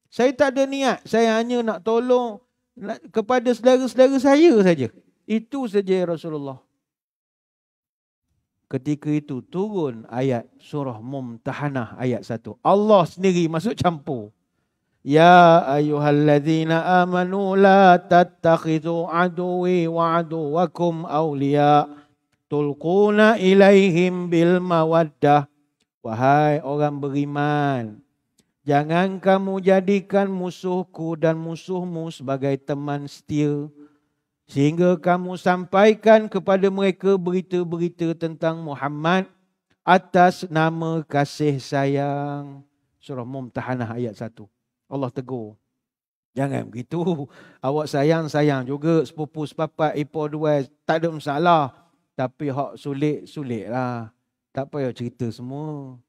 Saya tak ada niat, saya hanya nak tolong kepada saudara-saudara saya saja. Itu saja ya Rasulullah. Ketika itu turun ayat surah Mumtahanah ayat 1. Allah sendiri masuk campur. Ya ayyuhalladzina amanu la tattakhidhu aduwi wa aduwakum awliya tulquna ilaihim bil mawaddah. Wahai orang beriman, jangan kamu jadikan musuhku dan musuhmu sebagai teman setia, sehingga kamu sampaikan kepada mereka berita-berita tentang Muhammad atas nama kasih sayang. Surah Mumtahanah ayat 1. Allah tegur. Jangan begitu. Awak sayang-sayang juga sepupu sepapat, ipar dua, tak ada masalah. Tapi hak sulit lah. Tak payah cerita semua.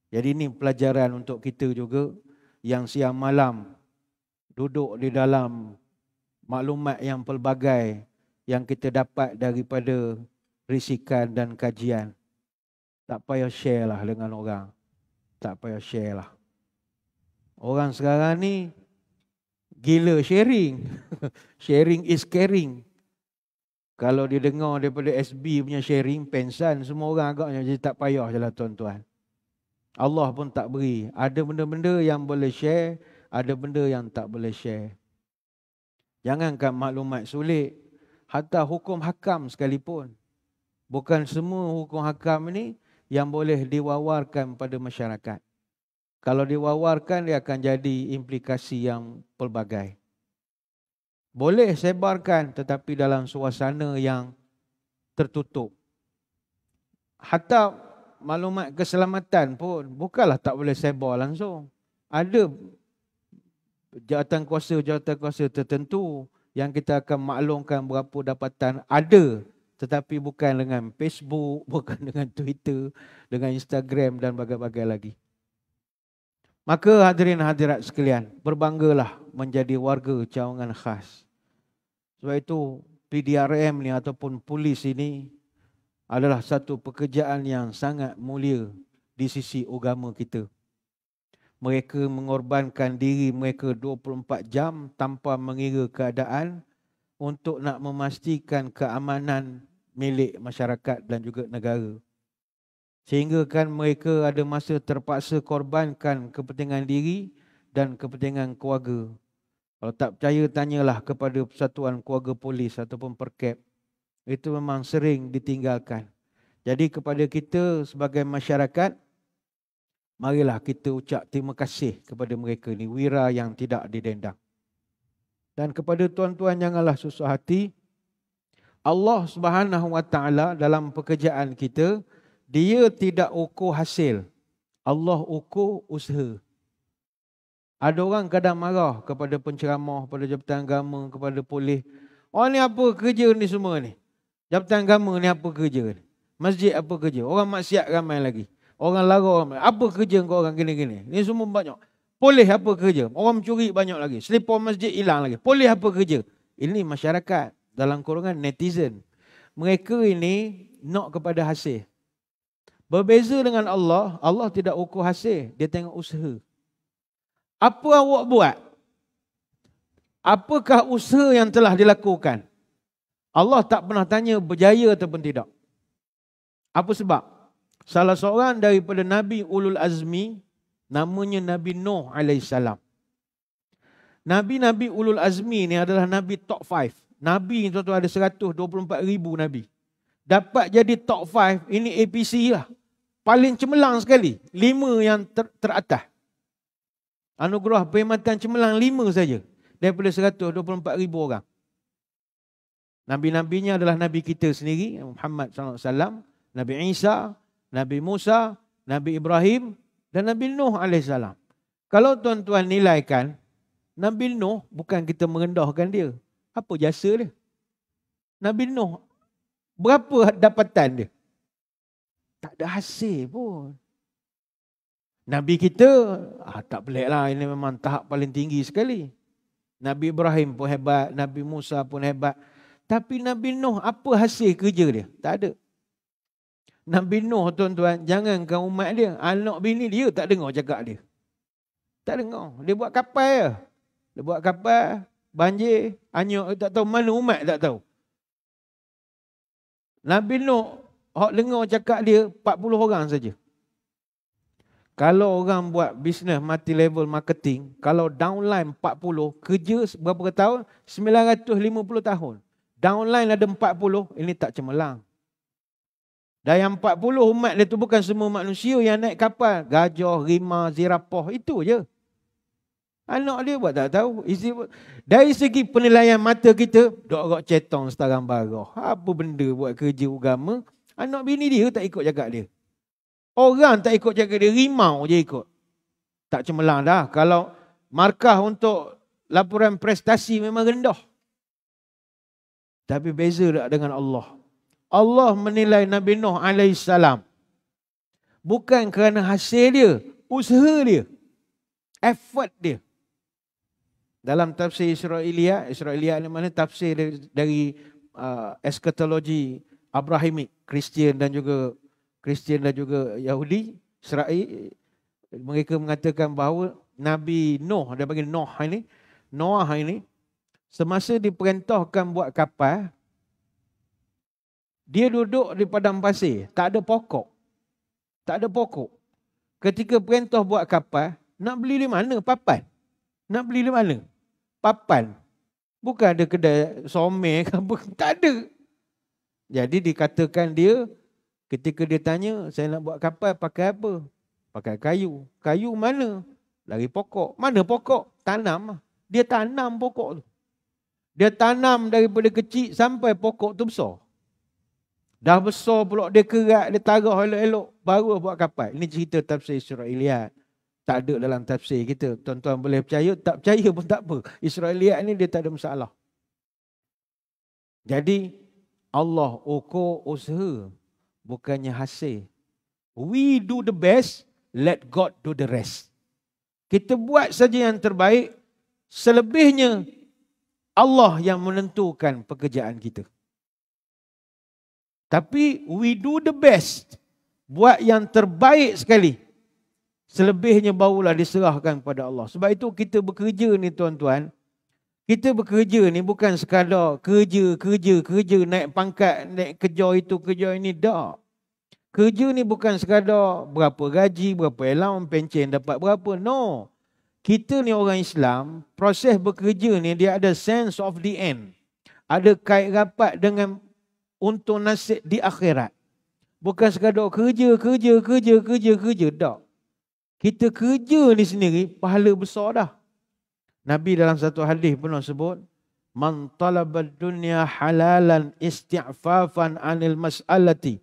Jadi ini pelajaran untuk kita juga yang siang malam duduk di dalam maklumat yang pelbagai yang kita dapat daripada risikan dan kajian. Tak payah share lah dengan orang. Tak payah share lah. Orang sekarang ni gila sharing. Sharing is caring. Kalau dia dengar daripada SB punya sharing, pensan semua orang agaknya, jadi tak payah je lah tuan-tuan. Allah pun tak beri. Ada benda-benda yang boleh share, ada benda yang tak boleh share. Jangankan maklumat sulit, hatta hukum hakam sekalipun. Bukan semua hukum hakam ini yang boleh diwawarkan pada masyarakat. Kalau diwawarkan, dia akan jadi implikasi yang pelbagai. Boleh sebarkan tetapi dalam suasana yang tertutup. Hatta maklumat keselamatan pun bukanlah tak boleh sebar langsung. Ada jawatan kuasa tertentu yang kita akan maklumkan berapa dapatan ada, tetapi bukan dengan Facebook, bukan dengan Twitter, dengan Instagram dan bagai-bagai lagi. Maka hadirin hadirat sekalian, berbanggalah menjadi warga Cawangan Khas. Sebab itu PDRM ni ataupun polis ini adalah satu pekerjaan yang sangat mulia di sisi agama kita. Mereka mengorbankan diri mereka 24 jam tanpa mengira keadaan untuk nak memastikan keamanan milik masyarakat dan juga negara. Sehingga kan mereka ada masa terpaksa korbankan kepentingan diri dan kepentingan keluarga. Kalau tak percaya, tanyalah kepada Persatuan Keluarga Polis ataupun Perkap. Itu memang sering ditinggalkan. Jadi kepada kita sebagai masyarakat, marilah kita ucap terima kasih kepada mereka ni, wira yang tidak didendang. Dan kepada tuan-tuan janganlah susah hati. Allah Subhanahu Wa Taala dalam pekerjaan kita, dia tidak ukur hasil. Allah ukur usaha. Ada orang kadang marah kepada penceramah, kepada jabatan agama, kepada polis. Oh ni apa kerja ni semua ni? Jabatan agama ni apa kerja ni? Masjid apa kerja? Orang maksiat ramai lagi. Orang lara ramai. Apa kerja kau orang gini-gini? Ni semua banyak. Polis apa kerja? Orang mencuri banyak lagi. Selipar masjid hilang lagi. Polis apa kerja? Ini masyarakat. Dalam kurungan netizen. Mereka ini nak kepada hasil. Berbeza dengan Allah. Allah tidak ukur hasil. Dia tengok usaha. Apa awak buat? Apakah usaha yang telah dilakukan? Allah tak pernah tanya berjaya ataupun tidak. Apa sebab? Salah seorang daripada Nabi Ulul Azmi, namanya Nabi Nuh AS. Nabi-Nabi Ulul Azmi ni adalah Nabi top 5. Nabi itu ada 124,000 Nabi. Dapat jadi top 5, ini APC lah. Paling cemerlang sekali. 5 yang teratas. Anugerah perkhidmatan cemerlang 5 saja. Daripada 124,000 orang. Nabi-nabinya adalah Nabi kita sendiri, Muhammad SAW, Nabi Isa, Nabi Musa, Nabi Ibrahim dan Nabi Nuh AS. Kalau tuan-tuan nilaikan, Nabi Nuh bukan kita merendahkan dia. Apa jasa dia? Nabi Nuh, berapa dapatan dia? Tak ada hasil pun. Nabi kita, tak pelik lah, ini memang tahap paling tinggi sekali. Nabi Ibrahim pun hebat, Nabi Musa pun hebat. Tapi Nabi Nuh, apa hasil kerja dia? Tak ada. Nabi Nuh, tuan-tuan, jangankan umat dia, anak bini dia tak dengar cakap dia. Tak dengar. Dia buat kapal je. Dia buat kapal, banjir, anyuk, tak tahu mana umat, tak tahu. Nabi Nuh, hok dengar cakap dia 40 orang saja. Kalau orang buat bisnes multi-level marketing, kalau downline 40, kerja berapa tahun? 950 tahun. Downline ada 40, ini tak cemerlang. Dan yang 40 umat dia tu bukan semua manusia yang naik kapal. Gajah, rimau, zirapah, itu je. Anak dia buat tak tahu. Dari segi penilaian mata kita, dok cetong setarang barah. Apa benda buat kerja agama, anak bini dia tak ikut cakap dia. Orang tak ikut cakap dia, rimau je ikut. Tak cemerlang dah. Kalau markah untuk laporan prestasi memang rendah. Tapi beza tak dengan Allah. Allah menilai Nabi Nuh AS bukan kerana hasil dia, usaha dia, effort dia. Dalam tafsir Israiliyat ni mana tafsir dari eskatologi Abrahamic, Kristian dan juga Yahudi, Israel, mereka mengatakan bahawa Nabi Nuh, dia panggil Noah ini, semasa diperintahkan buat kapal, dia duduk di padang pasir, tak ada pokok. Tak ada pokok. Ketika perintah buat kapal, nak beli di mana? Papan. Nak beli di mana? Papan. Bukan ada kedai somel ke apa, tak ada. Jadi dikatakan dia, ketika dia tanya, saya nak buat kapal pakai apa? Pakai kayu. Kayu mana? Dari pokok. Mana pokok? Tanam. Dia tanam pokok tu. Dia tanam daripada kecil sampai pokok tu besar. Dah besar pula, dia kerat, dia tarah elok-elok, baru buat kapal. Ini cerita tafsir Israiliyat. Tak ada dalam tafsir kita. Tuan-tuan boleh percaya, tak percaya pun tak apa. Israiliyat ni dia tak ada masalah. Jadi, Allah ukur usaha, bukannya hasil. We do the best, let God do the rest. Kita buat saja yang terbaik, selebihnya Allah yang menentukan pekerjaan kita. Tapi we do the best. Buat yang terbaik sekali. Selebihnya barulah diserahkan kepada Allah. Sebab itu kita bekerja ni tuan-tuan. Kita bekerja ni bukan sekadar kerja, naik pangkat, naik kerja itu, kerja ini. Tak. Kerja ni bukan sekadar berapa gaji, berapa allowance, pencen dapat berapa. No. Kita ni orang Islam, proses bekerja ni dia ada sense of the end. Ada kait rapat dengan untuk nasib di akhirat. Bukan sekadar kerja. Tak. Kita kerja ni sendiri, pahala besar dah. Nabi dalam satu hadis pernah sebut, Man talabad dunya halalan isti'fafan anil mas'alati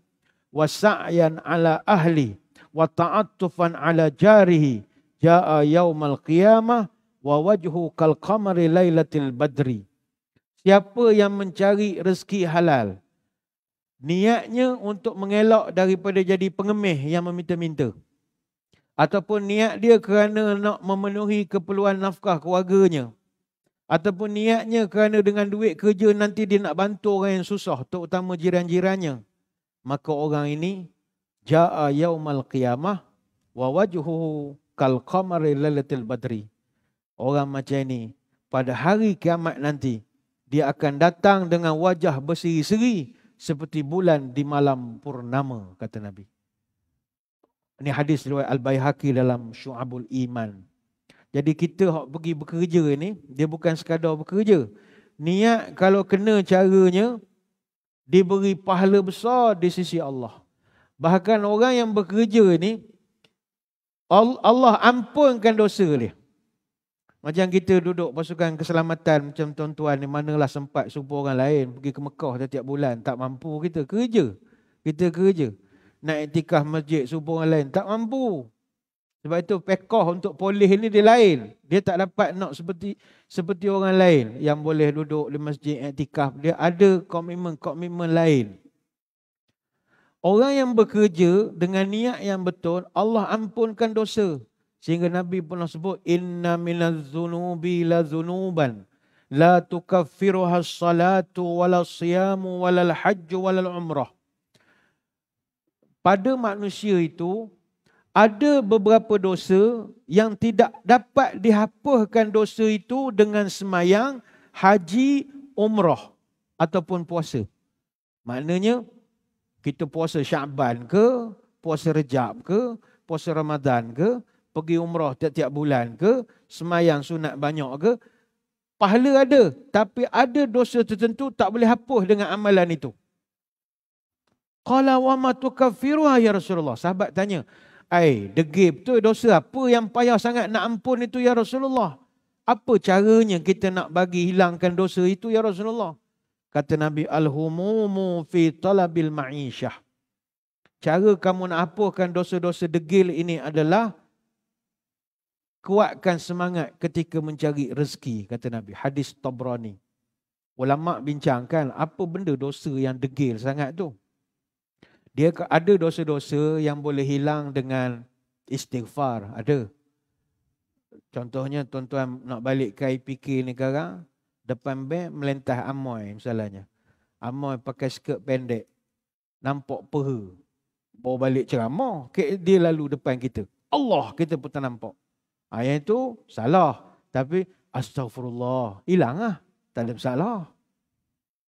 wa sa'yan ala ahli wa ta'attufan ala jarihi ja'a yaumal qiyamah wa wajhu kal qamari lailatil badri. Siapa yang mencari rezeki halal, niatnya untuk mengelak daripada jadi pengemih yang meminta-minta. Ataupun niat dia kerana nak memenuhi keperluan nafkah keluarganya. Ataupun niatnya kerana dengan duit kerja nanti dia nak bantu orang yang susah, terutama jiran-jirannya. Maka orang ini, ja'a yaumal qiyamah wa wajhuhu kal qamari lailatil badri. Orang macam ini, pada hari kiamat nanti, dia akan datang dengan wajah berseri-seri, seperti bulan di malam purnama, kata Nabi. Ini hadis riwayat Al-Baihaqi dalam Syu'abul Iman. Jadi kita pergi bekerja ni, dia bukan sekadar bekerja. Niat kalau kena caranya, diberi pahala besar di sisi Allah. Bahkan orang yang bekerja ni, Allah ampunkan dosa dia. Macam kita duduk pasukan keselamatan macam tuan-tuan ni, manalah sempat suruh orang lain pergi ke Mekah setiap bulan. Tak mampu kita kerja. Kita kerja. Nak iktikaf masjid suruh orang lain. Tak mampu. Sebab itu pekoh untuk polis ni dia lain. Dia tak dapat nak seperti orang lain yang boleh duduk di masjid iktikaf. Dia ada komitmen lain. Orang yang bekerja dengan niat yang betul, Allah ampunkan dosa. Sehingga Nabi pernah sebut, inna minaz zunubi la zunuban la tukaffiruha as-salatu wala siyamu wala al-hajju wala al-umrah. Pada manusia itu ada beberapa dosa yang tidak dapat dihapuskan dosa itu dengan semayang, haji, umrah ataupun puasa. Maknanya kita puasa Syaban ke, puasa Rejab ke, puasa Ramadan ke, pergi umrah tiap-tiap bulan ke, semayang sunat banyak ke, pahala ada. Tapi ada dosa tertentu tak boleh hapus dengan amalan itu. Qala wa ma tukaffiruha ya Rasulullah. Sahabat tanya, degil betul dosa apa yang payah sangat nak ampun itu ya Rasulullah? Apa caranya kita nak bagi hilangkan dosa itu ya Rasulullah? Kata Nabi, al-humumu fi talabil ma'isyah. Cara kamu nak hapuskan dosa-dosa degil ini adalah kuatkan semangat ketika mencari rezeki, kata Nabi. Hadis Tabrani. Ulama bincangkan apa benda dosa yang degil sangat tu. Dia ada dosa-dosa yang boleh hilang dengan istighfar. Ada. Contohnya tuan-tuan nak balik ke IPK ni sekarang, depan bank melentah Amoy misalnya. Amoy pakai skirt pendek. Nampak peha. Bawa balik ceramah. Dia lalu depan kita. Allah kita pun tak nampak. Yang itu salah. Tapi astagfirullah. Hilang lah. Tak ada masalah.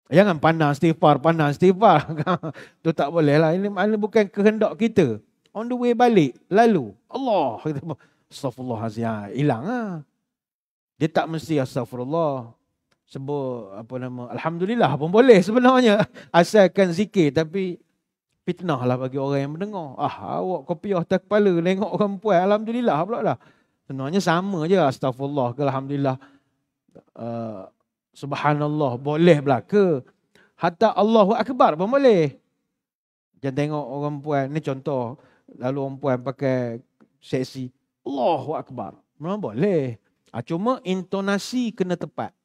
Jangan pandang istighfar. Tu tak boleh lah. Ini bukan kehendak kita. On the way balik. Lalu. Allah. Astagfirullahaladzim. Hilang lah. Dia tak mesti astagfirullah. Sebut alhamdulillah pun boleh sebenarnya, asalkan zikir. Tapi fitnah lah bagi orang yang mendengar. Awak kopiah atas kepala tengok orang puan alhamdulillah pula dah. Sebenarnya sama je astagfirullah ke alhamdulillah, subhanallah boleh belaka. Hatta Allahu akbar pun boleh. Jangan tengok orang puan ni contoh, lalu orang puan pakai seksi Allahu akbar, memang boleh. Cuma intonasi kena tepat.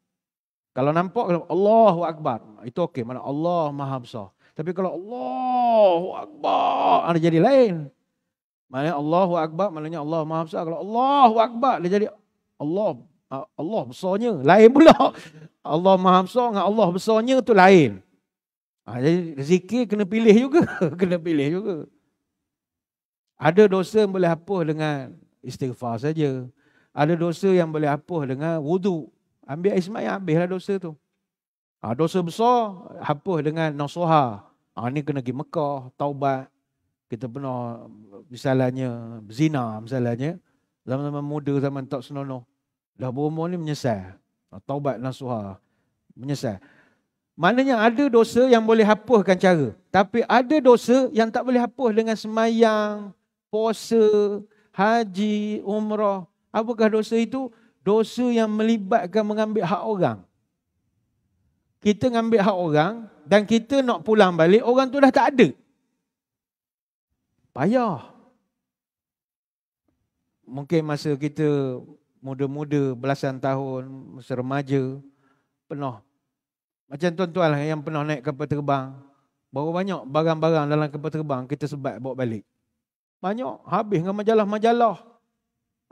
Kalau nampak Allahu Akbar, itu okey. Mana Allah Maha Besar. Tapi kalau Allahu Akbar, ada jadi lain. Maknanya Allahu Akbar, maknanya Allah Maha Besar. Kalau Allahu Akbar, dia jadi Allah besarnya. Lain pula. Allah Maha Besar dengan Allah besarnya tu lain. Jadi zikir kena pilih juga. Kena pilih juga. Ada dosa yang boleh hapus dengan istighfar saja. Ada dosa yang boleh hapus dengan wudu. Ambil air semayang, habislah dosa tu. Dosa besar, hapus dengan nasuha. Ni kena pergi Mekah, taubat. Kita pernah, misalnya, zina misalnya. Zaman-zaman muda, zaman tak senonoh. Dah berumur ni menyesal. Taubat nasuha. Menyesal. Maknanya ada dosa yang boleh hapuskan cara. Tapi ada dosa yang tak boleh hapus dengan semayang, puasa, haji, umrah. Apakah dosa itu? Dosa yang melibatkan mengambil hak orang. Kita ngambil hak orang dan kita nak pulang balik, orang tu dah tak ada. Payah. Mungkin masa kita muda-muda, belasan tahun, masa remaja, pernah. Macam tuan-tuan lah yang pernah naik kapal terbang. Berapa banyak barang-barang dalam kapal terbang kita sebat bawa balik. Banyak. Habis dengan majalah-majalah.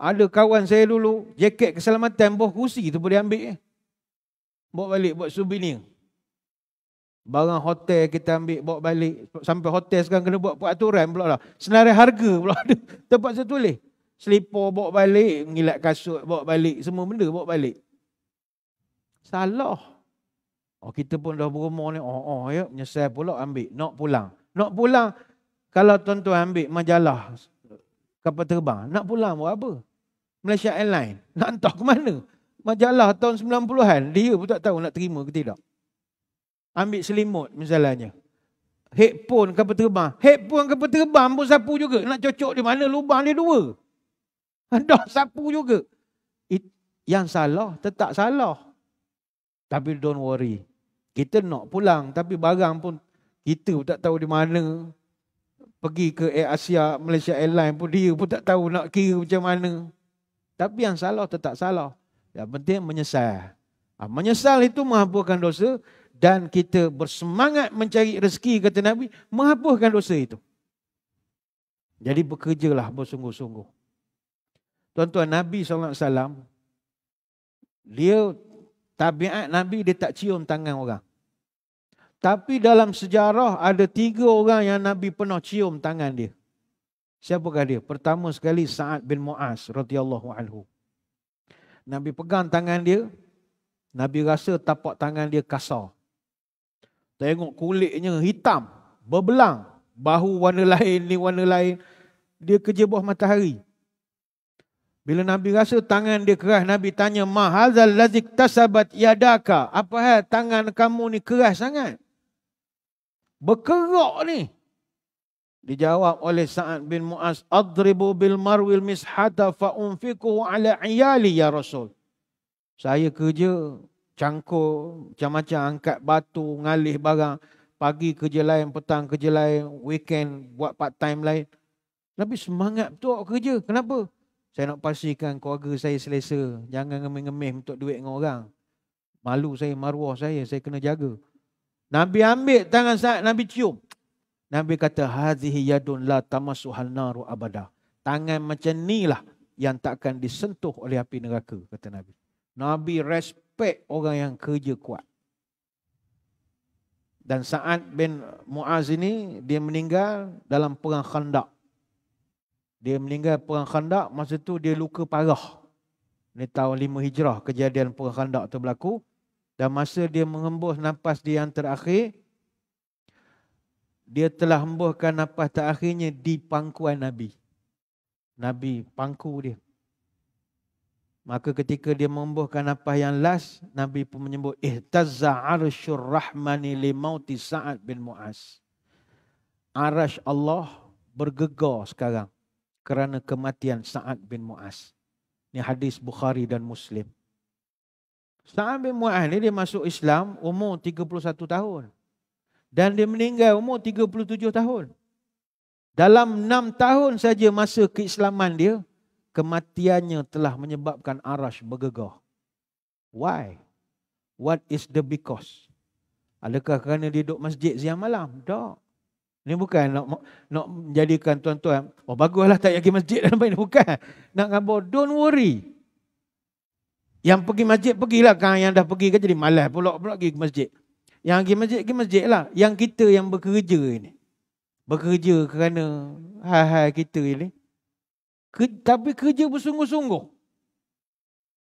Ada kawan saya dulu, jaket keselamatan bawah kursi tu boleh ambil. Bawa balik buat souvenir. Barang hotel kita ambil bawa balik. Sampai hotel sekarang kena buat peraturan pula lah. Senarai harga pula ada. Tempat saya tulis. Selipar bawa balik, mengilat kasut bawa balik. Semua benda bawa balik. Salah. Kita pun dah berumur ni. Ya, menyesal pula ambil. Nak pulang. Kalau tuan-tuan ambil majalah kapal terbang, nak pulang buat apa? Malaysia Airlines. Nak hantar ke mana? Majalah tahun 90-an. Dia pun tak tahu nak terima ke tidak. Ambil selimut misalnya. Headphone kapal terbang pun sapu juga. Nak cocok di mana lubang dia dua. Dah sapu juga. Yang salah tetap salah. Tapi don't worry. Kita nak pulang. Tapi barang pun kita pun tak tahu di mana. Pergi ke Air Asia, Malaysia Airlines pun dia pun tak tahu nak kira macam mana. Tapi yang salah tetap salah. Yang penting menyesal. Menyesal itu menghapuskan dosa. dan kita bersemangat mencari rezeki, kata Nabi, menghapuskan dosa itu. Jadi bekerjalah bersungguh-sungguh. Tuan-tuan, Nabi SAW, dia tabiat Nabi, dia tak cium tangan orang. Tapi dalam sejarah ada 3 orang yang Nabi pernah cium tangan dia. Siapakah dia? Pertama sekali Sa'ad bin Mu'az radhiyallahu anhu. Nabi pegang tangan dia, Nabi rasa tapak tangan dia kasar. Tengok kulitnya hitam, berbelang, bahu warna lain, ni warna lain. Dia kerja bawah matahari. Bila Nabi rasa tangan dia keras, Nabi tanya, "Ma hadzal ladzi tasabat yadaka?" Apa hal tangan kamu ni keras sangat? Berkerak ni. Dijawab oleh Sa'ad bin Mu'az, "Adribu bil marwil mishata fa unfiquhu ala iyali ya Rasul." Saya kerja cangkul macam-macam, angkat batu, ngalih barang, pagi kerja lain, petang kerja lain, weekend buat part time lain. Nabi semangat betul kerja. Kenapa? Saya nak pastikan keluarga saya selesa. Jangan ngemih-ngemih untuk duit dengan orang. Malu saya, maruah saya kena jaga. Nabi ambil tangan Sa'ad, Nabi cium. Nabi kata, "Hadhihi yadun la tamassuhan naru abada." Tangan macam inilah yang takkan disentuh oleh api neraka, kata Nabi. Nabi respect orang yang kerja kuat. Dan Sa'ad bin Mu'az ini, dia meninggal dalam perang Khandaq. Dia meninggal perang Khandaq, masa tu dia luka parah. Ini tahun 5 Hijrah kejadian perang Khandaq tu berlaku. Dan masa dia menghembus nafas dia yang terakhir, dia telah hembuskan nafas terakhirnya di pangkuan Nabi. Nabi pangku dia. Maka ketika dia menghembuskan nafas yang last, Nabi pun menyebut, "Ihtazza arsyur rahmani li mauti Sa'ad bin Mu'az." Arasy Allah bergegar sekarang kerana kematian Sa'ad bin Mu'az. Ini hadis Bukhari dan Muslim. Sa'ad bin Mu'az ni dia masuk Islam umur 31 tahun. Dan dia meninggal umur 37 tahun. Dalam 6 tahun saja masa keislaman dia, kematiannya telah menyebabkan arasy bergegar. Why? What is the because? Adakah kerana dia duduk masjid siang malam? Tak. Ini bukan nak menjadikan tuan-tuan, oh baguslah tak pergi masjid dan ini. Bukan. Nak ngabar, don't worry. Yang pergi masjid, pergilah. Kan yang dah pergi kan jadi malas pula pergi ke masjid. Yang pergi masjid lah. Yang kita yang bekerja ini. Bekerja kerana hal-hal kita ini. Tapi kerja bersungguh-sungguh.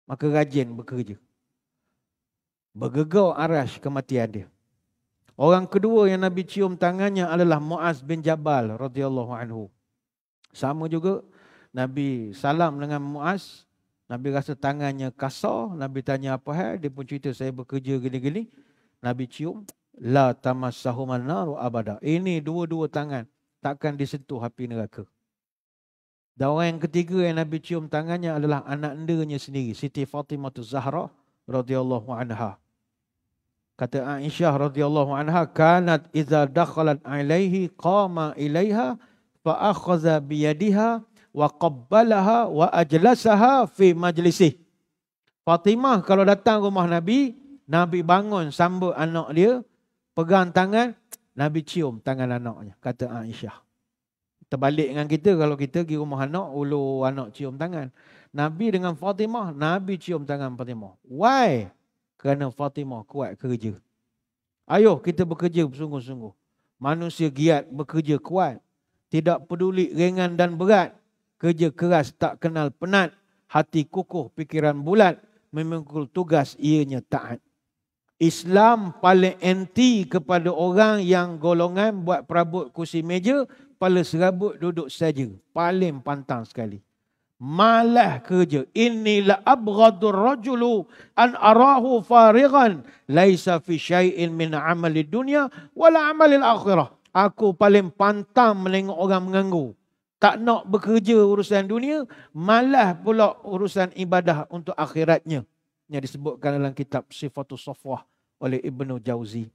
Maka rajin bekerja. Bergegar arasy kematian dia. Orang kedua yang Nabi cium tangannya adalah Mu'az bin Jabal radhiyallahu anhu. Sama juga Nabi salam dengan Mu'az. Nabi rasa tangannya kasar. Nabi tanya apa hal. Dia pun cerita, saya bekerja gini-gini. Nabi cium. La tamassahuman naru abada. Ini dua-dua tangan takkan disentuh api neraka. Dan orang yang ketiga yang Nabi cium tangannya adalah anak endanya sendiri, Siti Fatimah Zahra radhiyallahu anha. Kata Aisyah radhiyallahu anha, kanat idza dakhalat alaihi qama ilaiha fa akhadha bi yadiha wa qabbalaha wa ajlasaha fi majlisih. Fatimah kalau datang rumah Nabi, Nabi bangun sambut anak dia, pegang tangan, Nabi cium tangan anaknya, kata Aisyah. Terbalik dengan kita, kalau kita pergi rumah anak, ulu anak cium tangan. Nabi dengan Fatimah, Nabi cium tangan Fatimah. Why? Kerana Fatimah kuat kerja. Ayo kita bekerja bersungguh-sungguh. Manusia giat bekerja kuat. Tidak peduli ringan dan berat. Kerja keras tak kenal penat. Hati kukuh, pikiran bulat. Memikul tugas ianya taat. Islam paling anti kepada orang yang golongan buat perabot kursi meja, kepala serabut duduk saja. Paling pantang sekali. Malah kerja. Inilah abghadur rajulu an arahu farighan laisa fi syai'in min amali dunya wala amalil akhirah. Aku paling pantang menengok orang menganggur. Tak nak bekerja urusan dunia, malah pula urusan ibadah untuk akhiratnya. Yang disebutkan dalam kitab Sifatus Safwah oleh Ibnu Jauzi.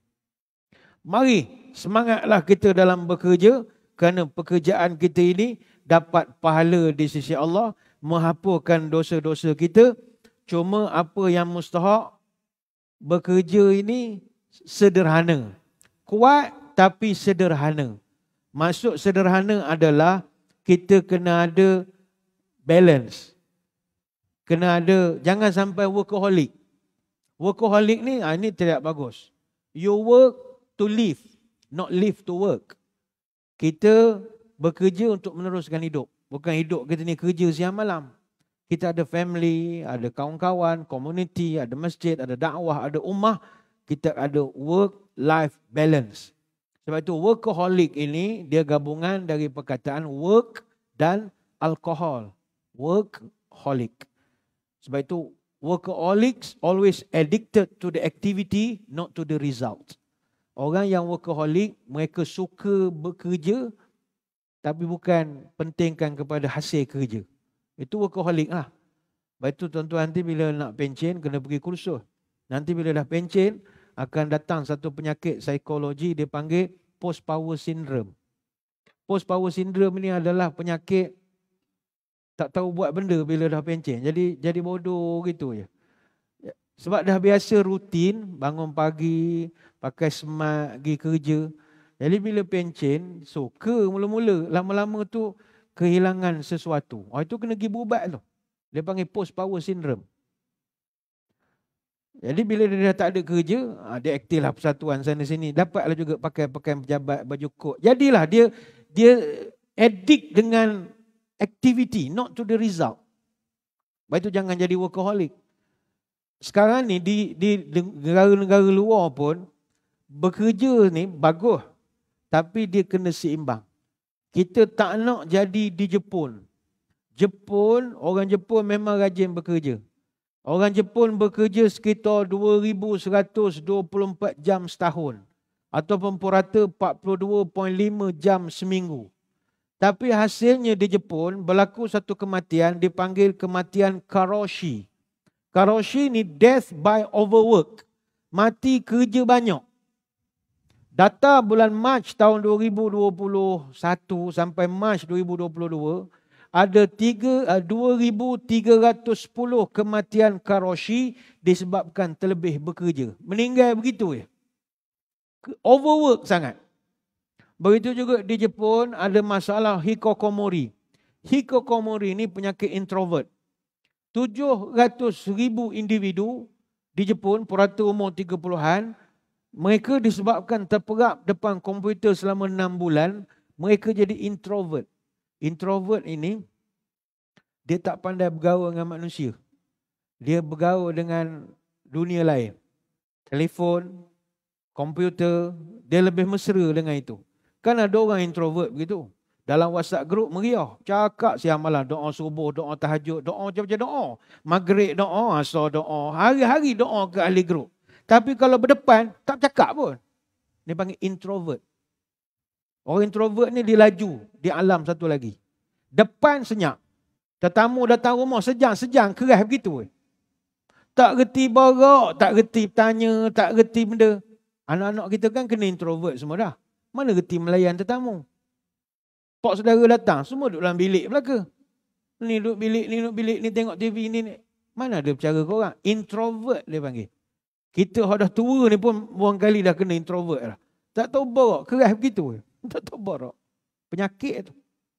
Mari semangatlah kita dalam bekerja, kerana pekerjaan kita ini dapat pahala di sisi Allah, menghapuskan dosa-dosa kita. Cuma apa yang mustahak, bekerja ini sederhana. Kuat tapi sederhana. Maksud sederhana adalah kita kena ada balance. Kena ada, jangan sampai workaholic. Workaholic ni, ini tidak bagus. You work to live, not live to work. Kita bekerja untuk meneruskan hidup. Bukan hidup kita ni kerja siang malam. Kita ada family, ada kawan-kawan, community, ada masjid, ada dakwah, ada ummah. Kita ada work-life balance. Sebab itu workaholic ini dia gabungan dari perkataan work dan alkohol. Workaholic. Sebab itu workaholics always addicted to the activity, not to the result. Orang yang workaholic, mereka suka bekerja tapi bukan pentingkan kepada hasil kerja. Itu workaholic lah. Sebab itu tuan-tuan nanti bila nak pencen, kena pergi kursus. Nanti bila dah pencen, akan datang satu penyakit psikologi, dia panggil post-power syndrome. Post-power syndrome ni adalah penyakit tak tahu buat benda bila dah pencen. Jadi bodoh gitu je. Sebab dah biasa rutin, bangun pagi, pakai smart, pergi kerja. Jadi bila pencen, suka mula-mula. Lama-lama tu kehilangan sesuatu. Itu kena pergi berubat tu. Dia panggil post-power syndrome. Jadi bila dia dah tak ada kerja, dia aktif lah persatuan sana sini. Dapatlah juga pakai pejabat, baju kod. Jadilah dia addict dengan activity, not to the result. Sebab itu jangan jadi workaholic. Sekarang ni di negara-negara luar pun, bekerja ni bagus. Tapi dia kena seimbang. Kita tak nak jadi di Jepun. Orang Jepun memang rajin bekerja. Orang Jepun bekerja sekitar 2,124 jam setahun. Ataupun purata 42.5 jam seminggu. Tapi hasilnya di Jepun berlaku satu kematian dipanggil kematian karoshi. Karoshi ni death by overwork. Mati kerja banyak. Data bulan Mac tahun 2021 sampai Mac 2022 ada 2,310 kematian karoshi disebabkan terlebih bekerja. Meninggal begitu ya. Overwork sangat. Begitu juga di Jepun ada masalah hikikomori. Hikikomori ni penyakit introvert. 700,000 individu di Jepun, purata umur 30-an, mereka disebabkan terperap depan komputer selama 6 bulan, mereka jadi introvert. Introvert ini, dia tak pandai bergaul dengan manusia. Dia bergaul dengan dunia lain. Telefon, komputer, dia lebih mesra dengan itu. Kan ada orang introvert begitu. Dalam WhatsApp group meriah. Cakap siang malam, doa subuh, doa tahajud, doa macam-macam doa. Maghrib doa, asar doa. Hari-hari doa ke ahli group. Tapi kalau berdepan, tak cakap pun. Dia panggil introvert. Orang introvert ni dia laju di alam satu lagi. Depan senyap. Tetamu datang rumah sejang-sejang keras begitu. Tak reti borak, tak reti bertanya, tak reti benda. Anak-anak kita kan kena introvert semua dah. Mana reti melayan tetamu. Pak saudara datang, semua duduk dalam bilik belaka. Ni duduk bilik, ni tengok TV, ni. Mana ada bercara korang? Introvert dia panggil. Kita dah tua ni pun buang kali dah kena introvert lah. Tak tahu borak, keras begitu. Tak tahu borak. Penyakit tu.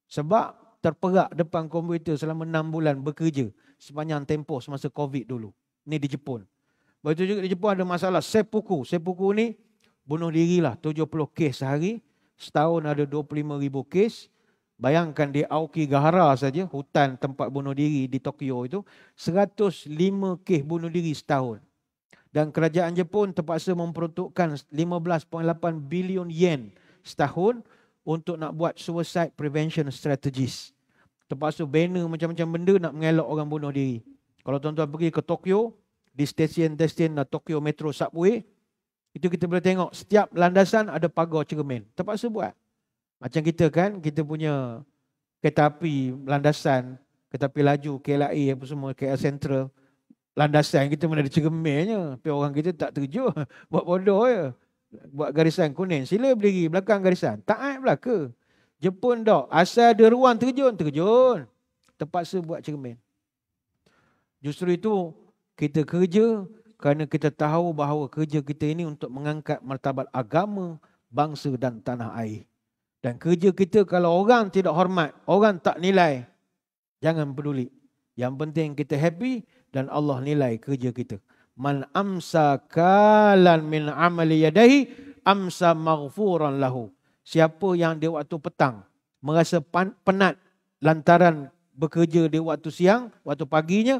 Sebab terperak depan komputer selama 6 bulan bekerja sepanjang tempoh semasa COVID dulu. Ni di Jepun. Begitu juga di Jepun ada masalah seppuku. Seppuku ni bunuh diri lah. 70 kes sehari. Setahun ada 25,000 kes. Bayangkan di Aokigahara saja, hutan tempat bunuh diri di Tokyo itu, 105 kes bunuh diri setahun. Dan kerajaan Jepun terpaksa memperuntukkan 15.8 bilion yen setahun untuk nak buat suicide prevention strategies. Terpaksa banner macam-macam benda nak mengelak orang bunuh diri. Kalau tuan-tuan pergi ke Tokyo, di stesen-stesen Tokyo Metro Subway, itu kita boleh tengok setiap landasan ada pagar cermin. Terpaksa buat. Macam kita kan, kita punya kereta api landasan, kereta api laju, KLIA apa semua, KL Central, landasan kita mana ada cerminnya. Tapi orang kita tak terjun, buat bodoh je. Buat garisan kuning, sila berdiri belakang garisan. Taat belaka. Jepun tak, asal ada ruang terjun. Terpaksa buat cermin. Justru itu, kita kerja kerana kita tahu bahawa kerja kita ini untuk mengangkat martabat agama, bangsa dan tanah air. Dan kerja kita kalau orang tidak hormat, orang tak nilai, jangan peduli. Yang penting kita happy dan Allah nilai kerja kita. Man amsa kalan min amali yadahi amsa maghfuran lahu. Siapa yang di waktu petang merasa penat lantaran bekerja di waktu siang, waktu paginya,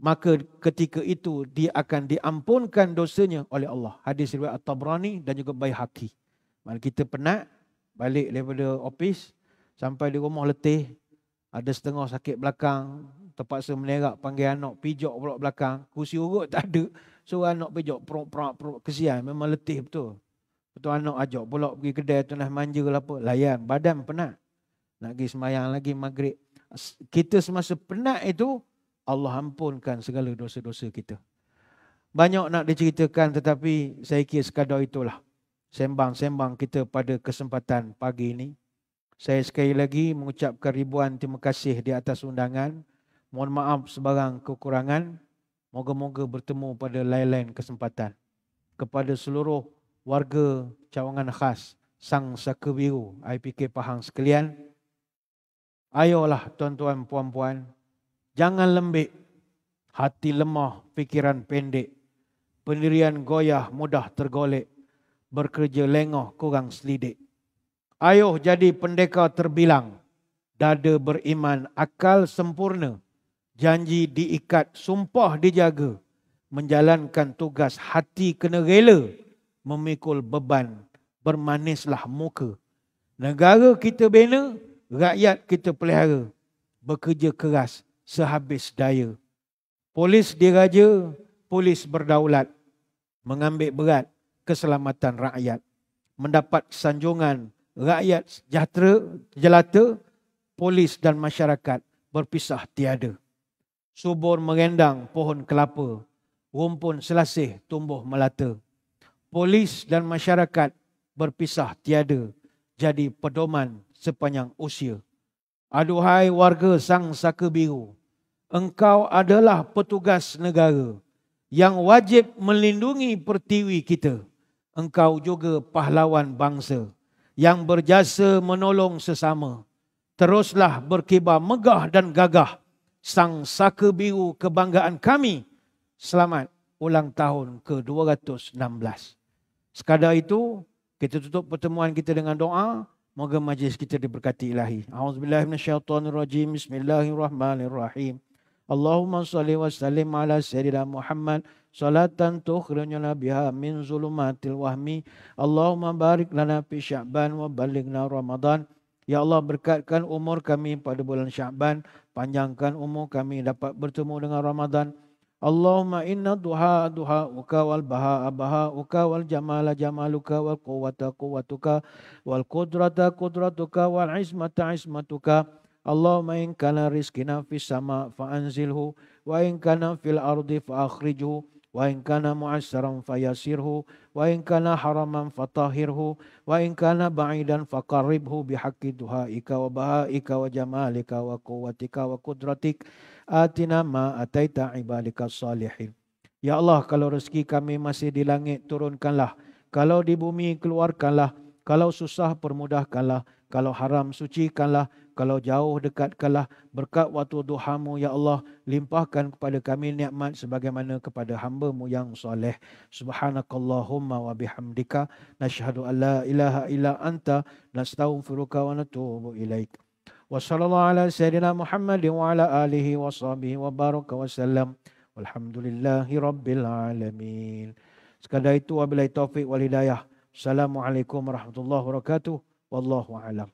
maka ketika itu dia akan diampunkan dosanya oleh Allah. Hadis riwayat At-Tabrani dan juga Baihaqi. Mana kita penat, balik daripada office, sampai di rumah letih, ada setengah sakit belakang, terpaksa menerak panggil anak, pijak pula belakang, kursi urut tak ada, so anak pijak, perut, kesian, memang letih betul. Betul anak ajak pula pergi kedai tunah manja ke apa, layan, badan penat. Nak pergi semayang lagi maghrib. Kita semasa penat itu, Allah ampunkan segala dosa-dosa kita. Banyak nak diceritakan tetapi saya kira sekadar itulah sembang-sembang kita pada kesempatan pagi ini. Saya sekali lagi mengucapkan ribuan terima kasih di atas undangan. Mohon maaf sebarang kekurangan. Moga-moga bertemu pada lain-lain kesempatan. Kepada seluruh warga cawangan khas Sang Saka Biru IPK Pahang sekalian, ayolah tuan-tuan puan-puan, jangan lembik, hati lemah, fikiran pendek, pendirian goyah, mudah tergolek, bekerja lengah, kurang selidik. Ayo jadi pendekar terbilang, dada beriman, akal sempurna, janji diikat, sumpah dijaga, menjalankan tugas, hati kena rela, memikul beban, bermanislah muka. Negara kita bina, rakyat kita pelihara, bekerja keras, sehabis daya. Polis diraja, polis berdaulat, mengambil berat keselamatan rakyat. Mendapat sanjungan rakyat sejahtera, jelata, polis dan masyarakat berpisah tiada. Subur merendang pohon kelapa, rumpun selasih tumbuh melata. Polis dan masyarakat berpisah tiada, jadi pedoman sepanjang usia. Aduhai warga Sang Saka Biru, engkau adalah petugas negara yang wajib melindungi pertiwi kita. Engkau juga pahlawan bangsa yang berjasa menolong sesama. Teruslah berkibar megah dan gagah, Sang Saka Biru kebanggaan kami. Selamat ulang tahun ke-216. Sekadar itu, kita tutup pertemuan kita dengan doa. Moga majlis kita diberkati ilahi. A'udzubillahi minasyaitonirrajim. Bismillahirrahmanirrahim. Allahumma salli wa sallim ala sayyidina Muhammad salatan tukhrijuna biha min zulumatil wahmi. Allahumma barik lana fi Sya'ban wa balighna Ramadan. Ya Allah, berkatkan umur kami pada bulan Sya'ban, panjangkan umur kami dapat bertemu dengan Ramadan. Allahumma inna duha duhauka wal baha bahauka wal jamala jamaluka wal quwwata quwwatuka wal qudrata qudratuka wal ismata ismatuka. Allahumma in kana rizqina fis sama fa anzilhu wa in kana fil ardi fa akhrijhu wa in kana mu'assaran fayasirhu wa in kana haraman fatahhirhu wa in kana ba'idan faqarribhu bihaqqi duhaika wa bahaika wa jamalika wa quwwatika wa qudratik. Atina ma ataita ibadika salihin. Ya Allah, kalau rezeki kami masih di langit, turunkanlah. Kalau di bumi, keluarkanlah. Kalau susah, permudahkanlah. Kalau haram, sucikanlah. Kalau jauh, dekatkanlah. Berkat waktu duhamu, ya Allah, limpahkan kepada kami nikmat sebagaimana kepada hamba-Mu yang soleh. Subhanakallahumma wa bihamdika. Nashhadu an la ilaha illa anta. Nastaghfiruka wa natubu ilaik. Wassallallahu ala sayyidina Muhammadin wa ala alihi wa sahbihi wa baraka wa sallam. Walhamdulillahi rabbil alamin. Sekadar itu wabillahi taufiq wal hidayah. Assalamualaikum warahmatullahi wabarakatuh. Wallahu a'lam.